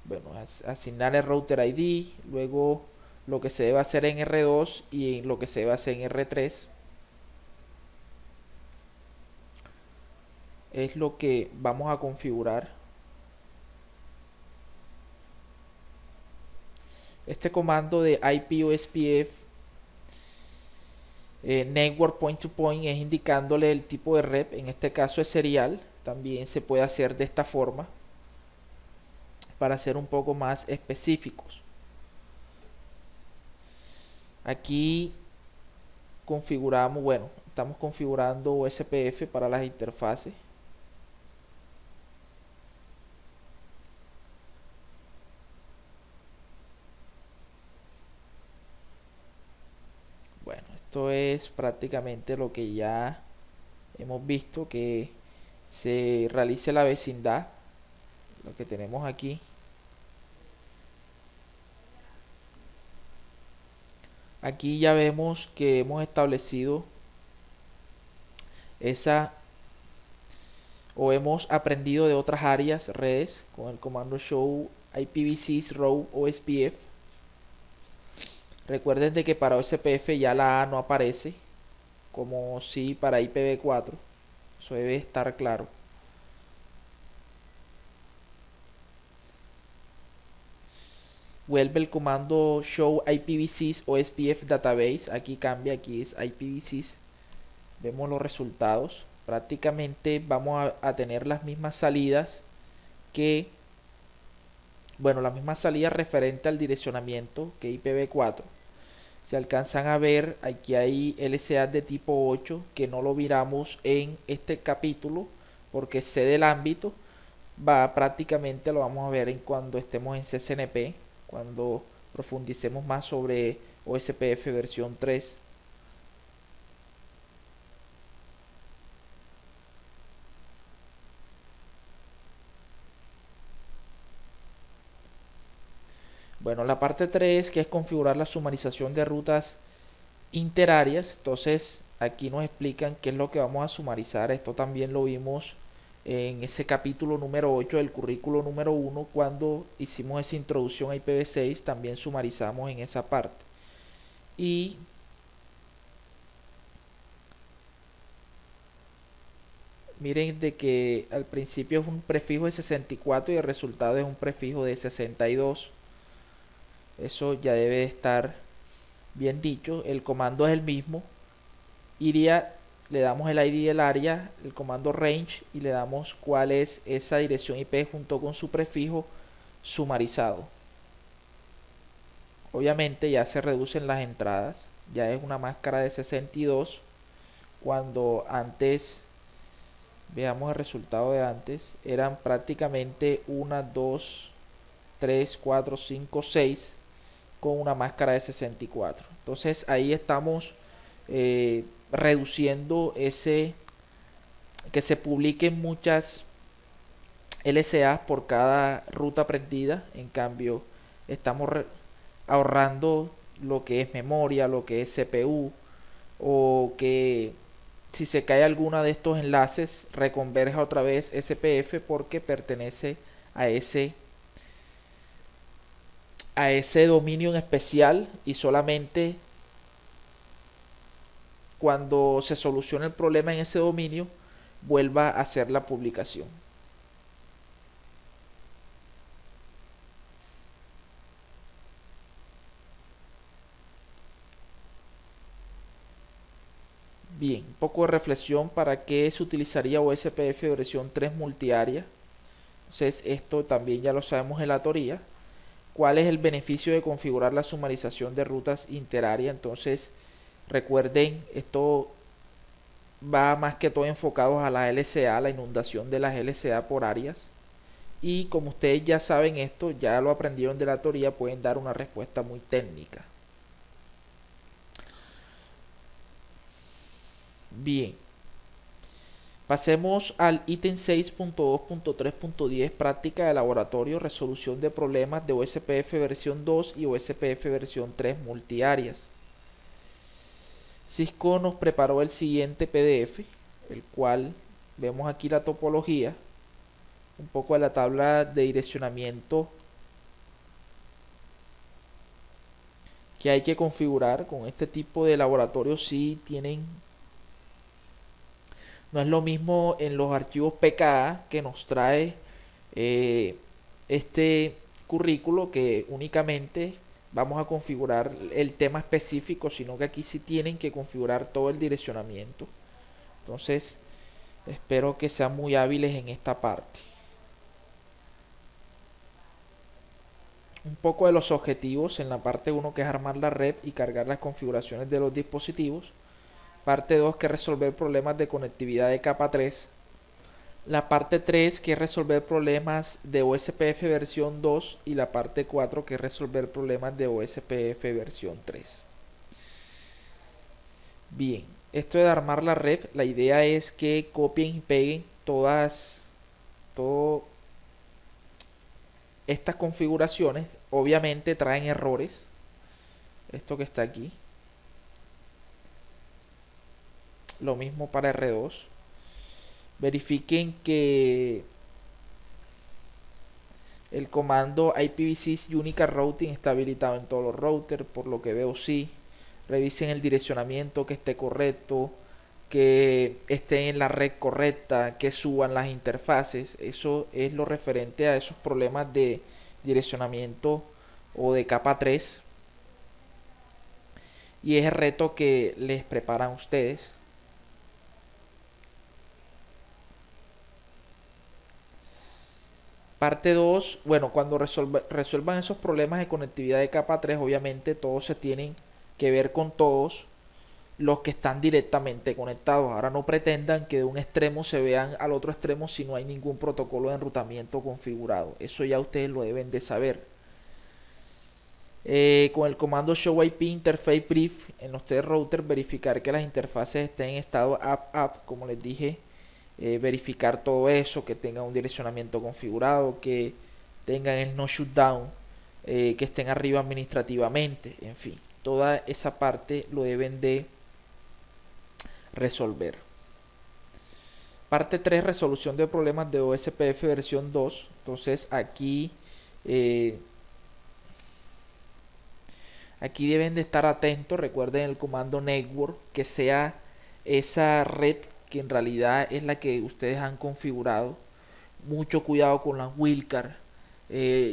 Bueno, asignar el router ID, luego lo que se debe hacer en R2 y lo que se debe hacer en R3. Es lo que vamos a configurar. Este comando de IPOSPF Network Point to Point es indicándole el tipo de red, en este caso es serial. También se puede hacer de esta forma para ser un poco más específicos. Aquí configuramos, bueno, estamos configurando OSPF para las interfaces. Bueno, esto es prácticamente lo que ya hemos visto, que se realice la vecindad, lo que tenemos aquí. Aquí ya vemos que hemos establecido esa, o hemos aprendido de otras áreas, redes, con el comando show IPv6 row OSPF. Recuerden de que para OSPF ya la A no aparece, como si para IPv4. Eso debe estar claro. Vuelve el comando show IPv6 OSPF database. Aquí cambia, aquí es IPv6. Vemos los resultados. Prácticamente vamos a tener las mismas salidas que, bueno, las mismas salidas referente al direccionamiento que IPv4. Si alcanzan a ver, aquí hay LCA de tipo 8 que no lo miramos en este capítulo porque sé del ámbito. Prácticamente lo vamos a ver en cuando estemos en CCNP, cuando profundicemos más sobre OSPF versión 3. Bueno, la parte 3, que es configurar la sumarización de rutas interáreas. Entonces aquí nos explican qué es lo que vamos a sumarizar. Esto también lo vimos en ese capítulo número 8 del currículo número 1, cuando hicimos esa introducción a IPv6, también sumarizamos en esa parte. Y miren de que al principio es un prefijo de 64 y el resultado es un prefijo de 62. Eso ya debe estar bien dicho. El comando es el mismo. Le damos el ID del área, el comando range, y le damos cuál es esa dirección IP junto con su prefijo sumarizado. Obviamente ya se reducen las entradas, ya es una máscara de 62, cuando antes, veamos el resultado de antes, eran prácticamente 1, 2, 3, 4, 5, 6 con una máscara de 64. Entonces ahí estamos reduciendo ese, que se publiquen muchas LCA por cada ruta aprendida. En cambio estamos ahorrando lo que es memoria, lo que es CPU, o que si se cae alguno de estos enlaces reconverja otra vez SPF porque pertenece a ese dominio en especial, y solamente cuando se solucione el problema en ese dominio vuelva a hacer la publicación. Bien, un poco de reflexión: para qué se utilizaría OSPF versión 3 multiárea. Entonces esto también ya lo sabemos en la teoría. ¿Cuál es el beneficio de configurar la sumarización de rutas interárea? Entonces recuerden, esto va más que todo enfocado a la LCA, la inundación de las LCA por áreas. Y como ustedes ya saben esto, ya lo aprendieron de la teoría, pueden dar una respuesta muy técnica. Bien, pasemos al ítem 6.2.3.10, práctica de laboratorio, resolución de problemas de OSPF versión 2 y OSPF versión 3 multiáreas. Cisco nos preparó el siguiente PDF, el cual vemos aquí la topología, un poco de la tabla de direccionamiento que hay que configurar con este tipo de laboratorio. Si tienen, no es lo mismo en los archivos PKA que nos trae este currículo, que únicamente vamos a configurar el tema específico, sino que aquí sí tienen que configurar todo el direccionamiento. Entonces espero que sean muy hábiles en esta parte. Un poco de los objetivos en la parte 1, que es armar la red y cargar las configuraciones de los dispositivos. Parte 2, que es resolver problemas de conectividad de capa 3. La parte 3, que es resolver problemas de OSPF versión 2. Y la parte 4, que es resolver problemas de OSPF versión 3. Bien, esto de armar la red, la idea es que copien y peguen todas estas configuraciones. Obviamente traen errores, esto que está aquí. Lo mismo para R2. Verifiquen que el comando IPv6 Unicast Routing está habilitado en todos los routers, por lo que veo sí. Revisen el direccionamiento, que esté correcto, que esté en la red correcta, que suban las interfaces. Eso es lo referente a esos problemas de direccionamiento o de capa 3. Y es el reto que les preparan ustedes. Parte 2, bueno, cuando resuelvan esos problemas de conectividad de capa 3, obviamente todos se tienen que ver con todos los que están directamente conectados. Ahora no pretendan que de un extremo se vean al otro extremo si no hay ningún protocolo de enrutamiento configurado. Eso ya ustedes lo deben de saber. Con el comando show IP interface brief en los test routers, verificar que las interfaces estén en estado app, como les dije. Verificar todo eso, que tengan un direccionamiento configurado, que tengan el no shutdown, que estén arriba administrativamente, en fin, toda esa parte lo deben de resolver. Parte 3, resolución de problemas de OSPF versión 2. Entonces aquí deben de estar atentos. Recuerden el comando network, que sea esa red que en realidad es la que ustedes han configurado. Mucho cuidado con las wildcard.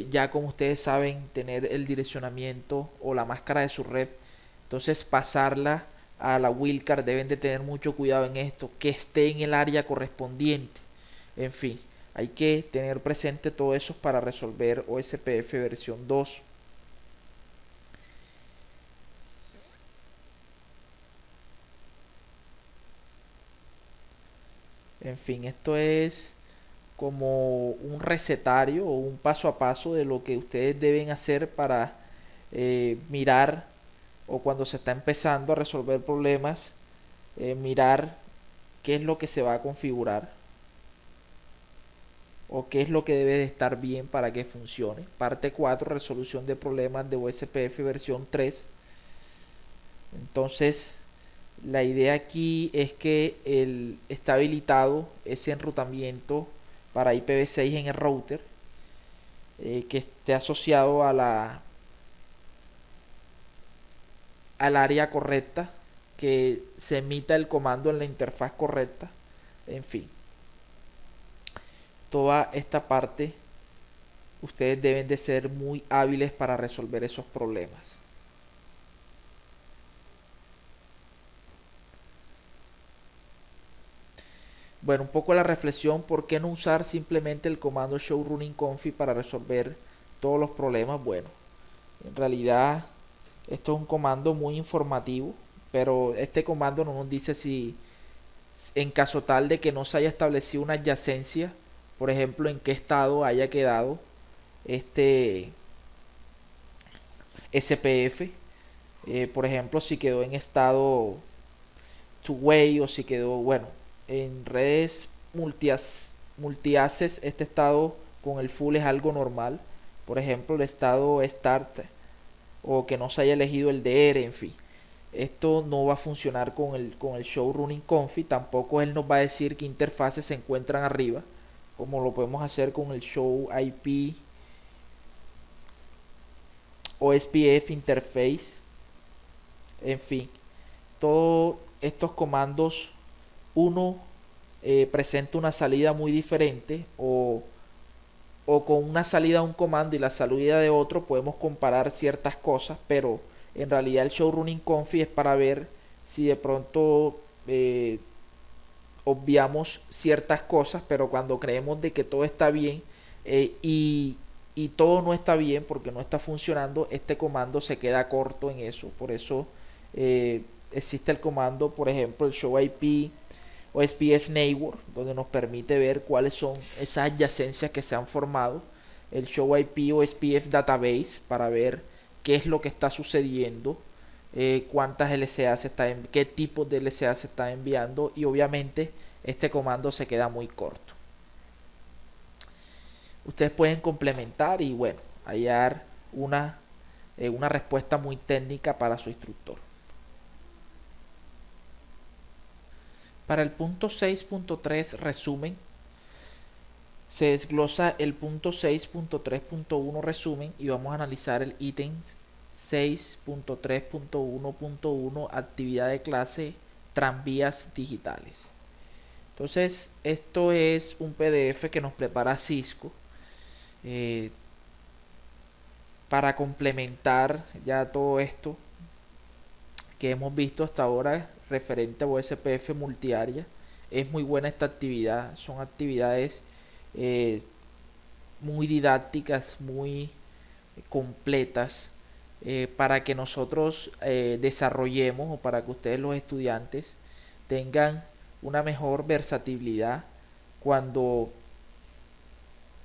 Ya como ustedes saben, tener el direccionamiento o la máscara de su red, entonces pasarla a la wildcard, deben de tener mucho cuidado en esto, que esté en el área correspondiente. En fin, hay que tener presente todo eso para resolver OSPF versión 2. En fin, esto es como un recetario o un paso a paso de lo que ustedes deben hacer para mirar, o cuando se está empezando a resolver problemas, mirar qué es lo que se va a configurar o qué es lo que debe de estar bien para que funcione. Parte 4, resolución de problemas de OSPF versión 3. Entonces La idea aquí es que está habilitado ese enrutamiento para IPv6 en el router, que esté asociado al área correcta, que se emita el comando en la interfaz correcta, en fin. Toda esta parte ustedes deben de ser muy hábiles para resolver esos problemas. Bueno, un poco la reflexión: ¿por qué no usar simplemente el comando show running config para resolver todos los problemas? Bueno, en realidad esto es un comando muy informativo, pero este comando no nos dice si, en caso tal de que no se haya establecido una adyacencia, por ejemplo, en qué estado haya quedado este SPF. Por ejemplo, si quedó en estado two way, o si quedó, bueno, en redes multiaces este estado con el full es algo normal. Por ejemplo, el estado start, o que no se haya elegido el DR, en fin. Esto no va a funcionar con el show running config. Tampoco él nos va a decir qué interfaces se encuentran arriba, como lo podemos hacer con el show IP o SPF interface. En fin, todos estos comandos, uno presenta una salida muy diferente, o con una salida de un comando y la salida de otro podemos comparar ciertas cosas, pero en realidad el show running config es para ver si de pronto obviamos ciertas cosas, pero cuando creemos de que todo está bien, y todo no está bien porque no está funcionando, este comando se queda corto en eso. Por eso existe el comando, por ejemplo, el show IP o SPF neighbor, donde nos permite ver cuáles son esas adyacencias que se han formado. El show IP o SPF database, para ver qué es lo que está sucediendo, cuántas LCA se está qué tipos de LCA se está enviando, y obviamente este comando se queda muy corto. Ustedes pueden complementar y, bueno, hallar una respuesta muy técnica para su instructor. Para el punto 6.3 resumen, se desglosa el punto 6.3.1 resumen, y vamos a analizar el ítem 6.3.1.1 actividad de clase tranvías digitales. Entonces, esto es un PDF que nos prepara Cisco para complementar ya todo esto que hemos visto hasta ahora referente a OSPF multiárea. Es muy buena esta actividad, son actividades muy didácticas, muy completas, para que nosotros desarrollemos, o para que ustedes, los estudiantes, tengan una mejor versatilidad cuando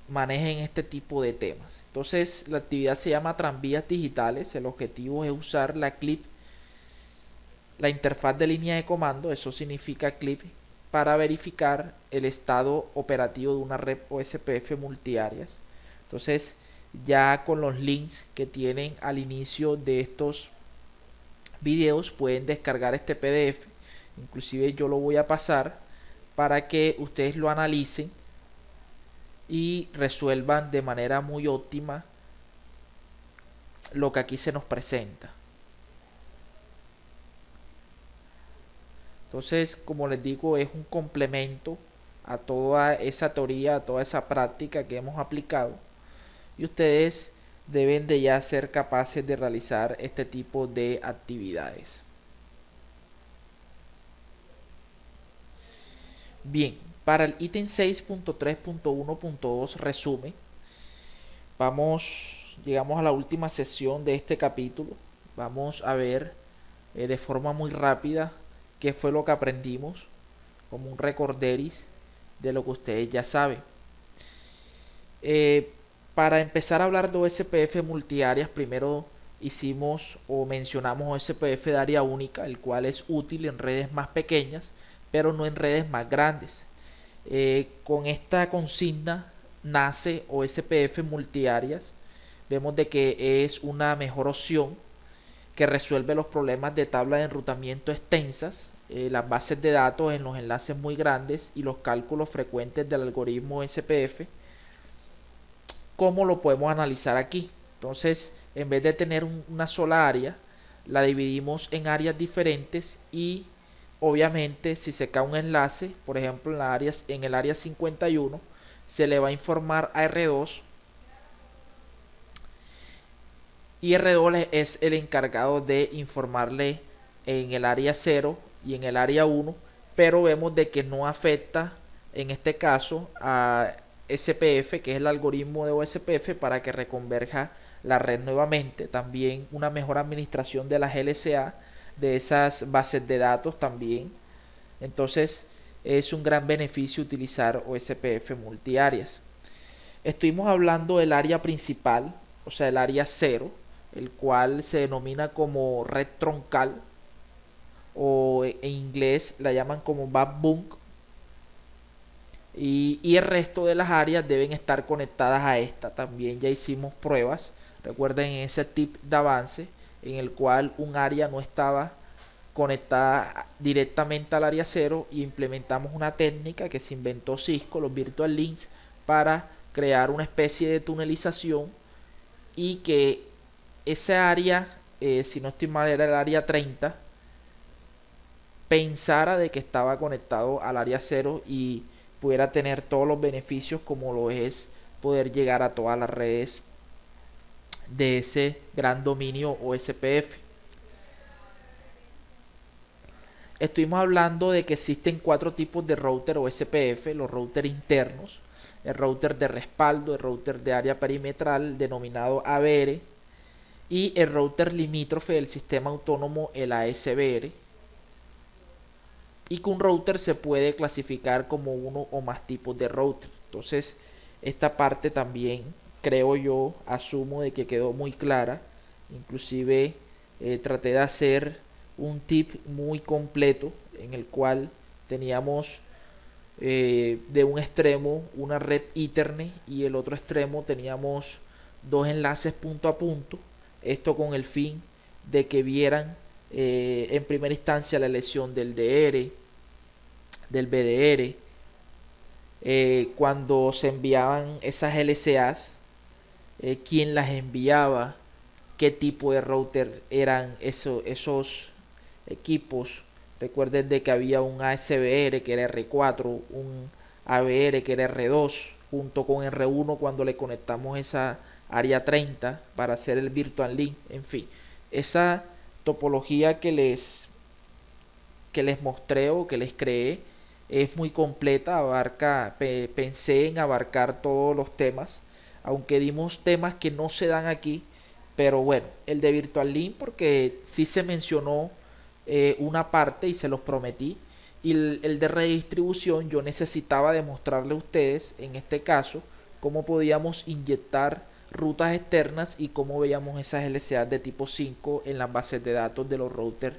manejen este tipo de temas. Entonces, la actividad se llama tranvías digitales. El objetivo es usar la interfaz de línea de comando, eso significa clip, para verificar el estado operativo de una red OSPF multiáreas. Entonces, ya con los links que tienen al inicio de estos videos pueden descargar este PDF. Inclusive yo lo voy a pasar para que ustedes lo analicen y resuelvan de manera muy óptima lo que aquí se nos presenta. Entonces, como les digo, es un complemento a toda esa teoría, a toda esa práctica que hemos aplicado, y ustedes deben de ya ser capaces de realizar este tipo de actividades. Bien, para el ítem 6.3.1.2 resumen, llegamos a la última sesión de este capítulo. Vamos a ver de forma muy rápida qué fue lo que aprendimos, como un recorderis de lo que ustedes ya saben. Para empezar a hablar de OSPF multiáreas, primero hicimos o mencionamos OSPF de área única, el cual es útil en redes más pequeñas, pero no en redes más grandes. Con esta consigna nace OSPF multiáreas. Vemos de que es una mejor opción que resuelve los problemas de tabla de enrutamiento extensas, las bases de datos en los enlaces muy grandes y los cálculos frecuentes del algoritmo SPF. ¿Cómo lo podemos analizar aquí? Entonces, en vez de tener una sola área, la dividimos en áreas diferentes y obviamente si se cae un enlace, por ejemplo en el área 51, se le va a informar a R2 y R2 es el encargado de informarle en el área 0 y en el área 1, pero vemos de que no afecta en este caso a SPF, que es el algoritmo de OSPF, para que reconverja la red nuevamente. También una mejor administración de las LSA, de esas bases de datos también. Entonces es un gran beneficio utilizar OSPF multiáreas. Estuvimos hablando del área principal, o sea, el área 0, el cual se denomina como red troncal, o en inglés la llaman como backbone, y el resto de las áreas deben estar conectadas a esta. También ya hicimos pruebas, recuerden ese tip de avance en el cual un área no estaba conectada directamente al área 0 y implementamos una técnica que se inventó Cisco, los virtual links, para crear una especie de tunelización y que ese área, si no estoy mal era el área 30, pensara de que estaba conectado al área 0 y pudiera tener todos los beneficios como lo es poder llegar a todas las redes de ese gran dominio OSPF. Estuvimos hablando de que existen 4 tipos de router OSPF: los routers internos, el router de respaldo, el router de área perimetral denominado ABR y el router limítrofe del sistema autónomo, el ASBR, y que un router se puede clasificar como uno o más tipos de router. Entonces esta parte también creo yo, asumo de que quedó muy clara. Inclusive traté de hacer un tip muy completo en el cual teníamos de un extremo una red Ethernet y el otro extremo teníamos dos enlaces punto a punto, esto con el fin de que vieran en primera instancia la elección del DR, del BDR, cuando se enviaban esas LCAs, quién las enviaba, qué tipo de router eran esos equipos. Recuerden de que había un ASBR que era R4, un ABR que era R2, junto con R1 cuando le conectamos esa área 30 para hacer el virtual link. En fin, esa topología que les mostré o que les creé es muy completa, pensé en abarcar todos los temas, aunque dimos temas que no se dan aquí, pero bueno, el de Virtual Link porque sí se mencionó una parte y se los prometí, y el de redistribución yo necesitaba demostrarle a ustedes, en este caso, cómo podíamos inyectar rutas externas y cómo veíamos esas LCA de tipo 5 en las bases de datos de los routers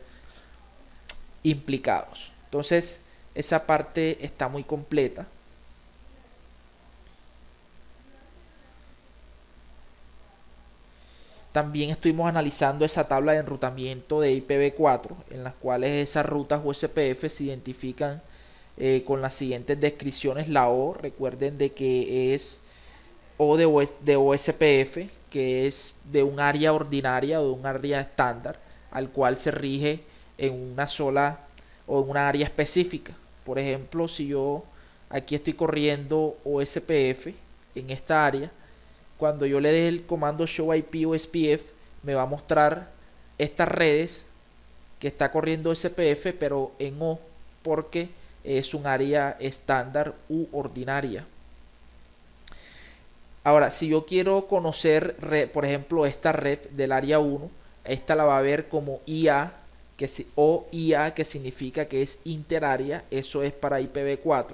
implicados. Entonces esa parte está muy completa. También estuvimos analizando esa tabla de enrutamiento de IPv4 en las cuales esas rutas USPF se identifican con las siguientes descripciones. La O, recuerden de que es O de OSPF, que es de un área ordinaria o de un área estándar al cual se rige en una sola o en una área específica. Por ejemplo, si yo aquí estoy corriendo OSPF en esta área, cuando yo le dé el comando show IP OSPF me va a mostrar estas redes que está corriendo SPF pero en O, porque es un área estándar u ordinaria. Ahora, si yo quiero conocer, por ejemplo, esta red del área 1, esta la va a ver como IA, o IA, que significa que es interárea, eso es para IPv4.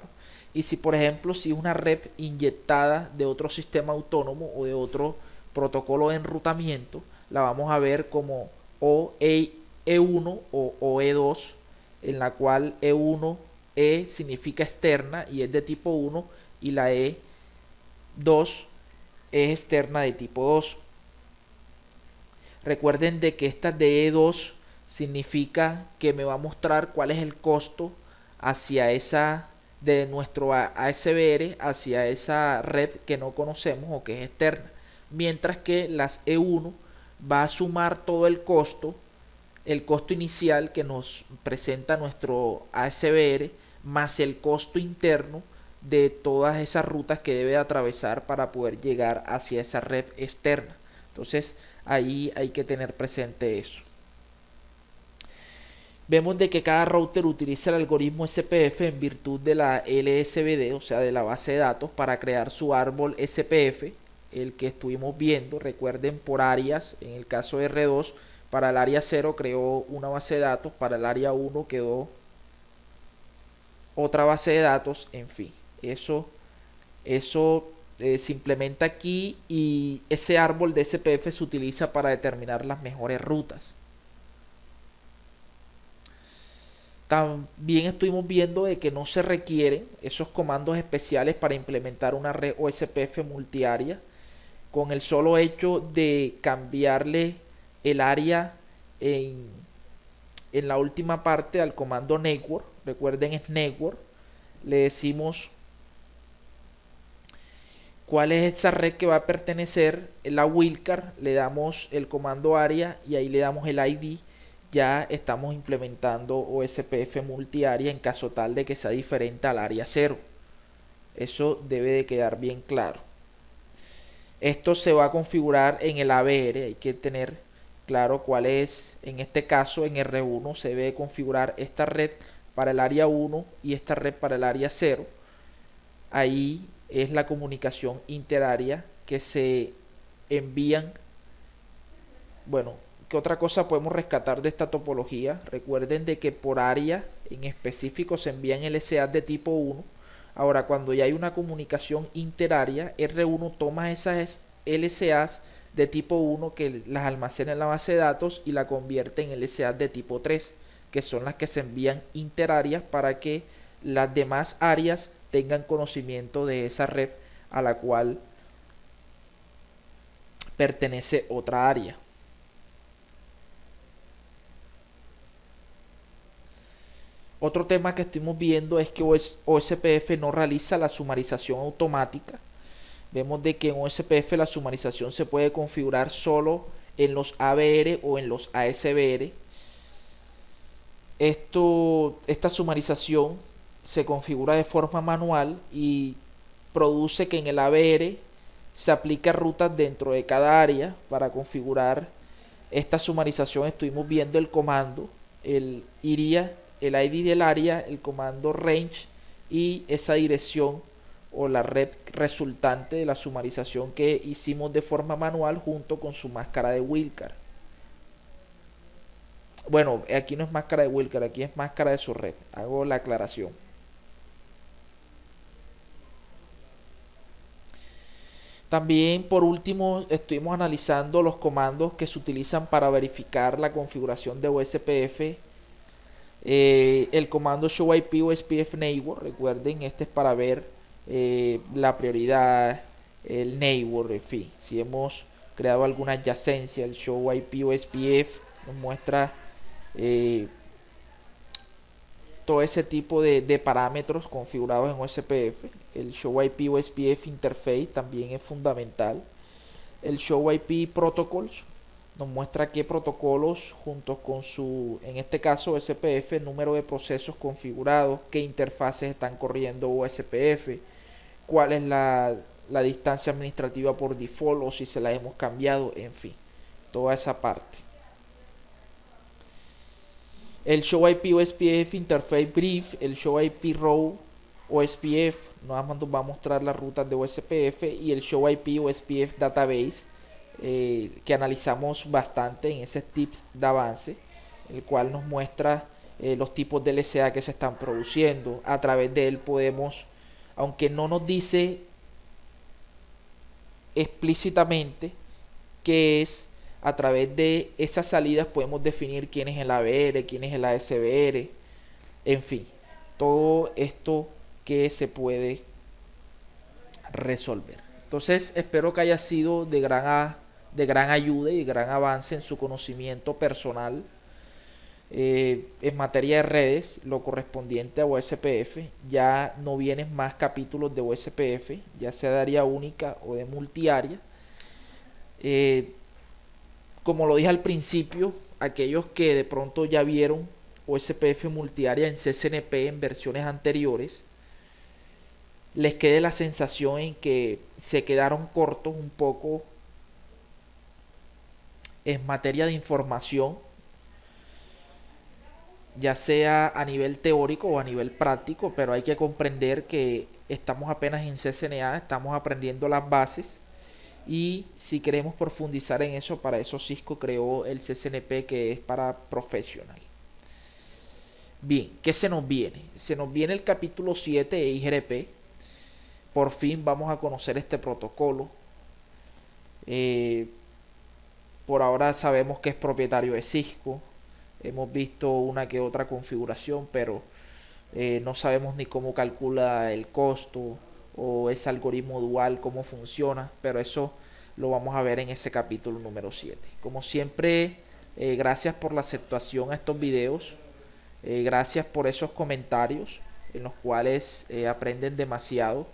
Y si, por ejemplo, si es una red inyectada de otro sistema autónomo o de otro protocolo de enrutamiento, la vamos a ver como E1 o OE2, en la cual E1, E significa externa y es de tipo 1, y la E2 es externa de tipo 2. Recuerden de que esta DE2 significa que me va a mostrar cuál es el costo hacia esa de nuestro ASBR hacia esa red que no conocemos o que es externa, mientras que las E1 va a sumar todo el costo inicial que nos presenta nuestro ASBR más el costo interno de todas esas rutas que debe atravesar para poder llegar hacia esa red externa. Entonces ahí hay que tener presente eso. Vemos de que cada router utiliza el algoritmo SPF en virtud de la LSBD, o sea de la base de datos, para crear su árbol SPF, el que estuvimos viendo. Recuerden, por áreas. En el caso de R2, para el área 0 creó una base de datos, para el área 1 quedó otra base de datos. En fin, eso se implementa aquí, y ese árbol de SPF se utiliza para determinar las mejores rutas. También estuvimos viendo de que no se requieren esos comandos especiales para implementar una red OSPF multiárea. Con el solo hecho de cambiarle el área en la última parte al comando network, recuerden es network, le decimos cuál es esa red que va a pertenecer, la wildcard, le damos el comando área y ahí le damos el ID. Ya estamos implementando OSPF multiárea en caso tal de que sea diferente al área 0. Eso debe de quedar bien claro. Esto se va a configurar en el ABR, hay que tener claro cuál es. En este caso en R1 se debe configurar esta red para el área 1 y esta red para el área 0. Ahí es la comunicación interárea que se envían. Bueno, ¿qué otra cosa podemos rescatar de esta topología? Recuerden de que por área en específico se envían LSAs de tipo 1. Ahora, cuando ya hay una comunicación interárea, R1 toma esas LSAs de tipo 1 que las almacena en la base de datos y la convierte en LSAs de tipo 3, que son las que se envían interáreas para que las demás áreas tengan conocimiento de esa red a la cual pertenece otra área. Otro tema que estuvimos viendo es que OSPF no realiza la sumarización automática. Vemos de que en OSPF la sumarización se puede configurar solo en los ABR o en los ASBR. Esta sumarización se configura de forma manual y produce que en el ABR se aplique rutas dentro de cada área. Para configurar esta sumarización estuvimos viendo el comando, el iría, el ID del área, el comando range y esa dirección o la red resultante de la sumarización que hicimos de forma manual junto con su máscara de wildcard. Bueno, aquí no es máscara de wildcard, aquí es máscara de su red. Hago la aclaración. También por último estuvimos analizando los comandos que se utilizan para verificar la configuración de OSPF. El comando show IP OSPF neighbor, recuerden, este es para ver la prioridad, el neighbor, en fin, si hemos creado alguna adyacencia. El show IP OSPF nos muestra todo ese tipo de parámetros configurados en OSPF. El show IP OSPF interface también es fundamental. El show IP protocols nos muestra qué protocolos junto con su, en este caso OSPF, número de procesos configurados, qué interfaces están corriendo OSPF, cuál es la distancia administrativa por default o si se la hemos cambiado, en fin, toda esa parte. El show IP OSPF interface brief, el show IP row OSPF nada más nos va a mostrar las rutas de OSPF, y el show IP OSPF database que analizamos bastante en ese tips de avance, el cual nos muestra los tipos de LSA que se están produciendo. A través de él podemos, aunque no nos dice explícitamente qué es, a través de esas salidas podemos definir quién es el ABR, quién es el ASBR, en fin, todo esto que se puede resolver. Entonces espero que haya sido de de gran ayuda y de gran avance en su conocimiento personal en materia de redes, lo correspondiente a OSPF. Ya no vienen más capítulos de OSPF, ya sea de área única o de multiárea. Como lo dije al principio, aquellos que de pronto ya vieron OSPF multiárea en CCNP en versiones anteriores, les quede la sensación en que se quedaron cortos un poco en materia de información, ya sea a nivel teórico o a nivel práctico, pero hay que comprender que estamos apenas en CCNA, estamos aprendiendo las bases, y si queremos profundizar en eso, para eso Cisco creó el CCNP, que es para profesional. Bien, ¿qué se nos viene? Se nos viene el capítulo 7 de IGRP. Por fin vamos a conocer este protocolo. Por ahora sabemos que es propietario de Cisco. Hemos visto una que otra configuración, pero no sabemos ni cómo calcula el costo o ese algoritmo dual, cómo funciona, pero eso lo vamos a ver en ese capítulo número 7. Como siempre, gracias por la aceptación a estos videos, gracias por esos comentarios en los cuales aprenden demasiado.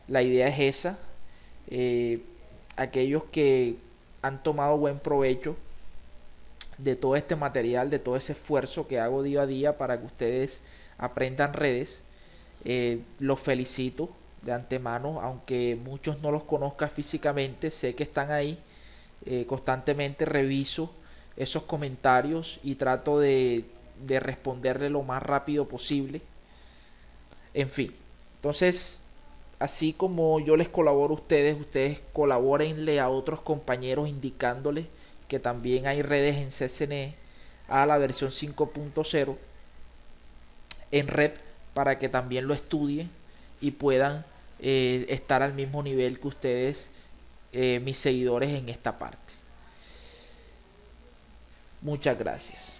La idea es esa, aquellos que han tomado buen provecho de todo este material, de todo ese esfuerzo que hago día a día para que ustedes aprendan redes, los felicito de antemano, aunque muchos no los conozca físicamente, sé que están ahí. Constantemente reviso esos comentarios y trato de responderle lo más rápido posible. En fin, entonces, así como yo les colaboro a ustedes, ustedes colabórenle a otros compañeros indicándoles que también hay redes en CCNE a la versión 5.0 en REP, para que también lo estudien y puedan estar al mismo nivel que ustedes, mis seguidores, en esta parte. Muchas gracias.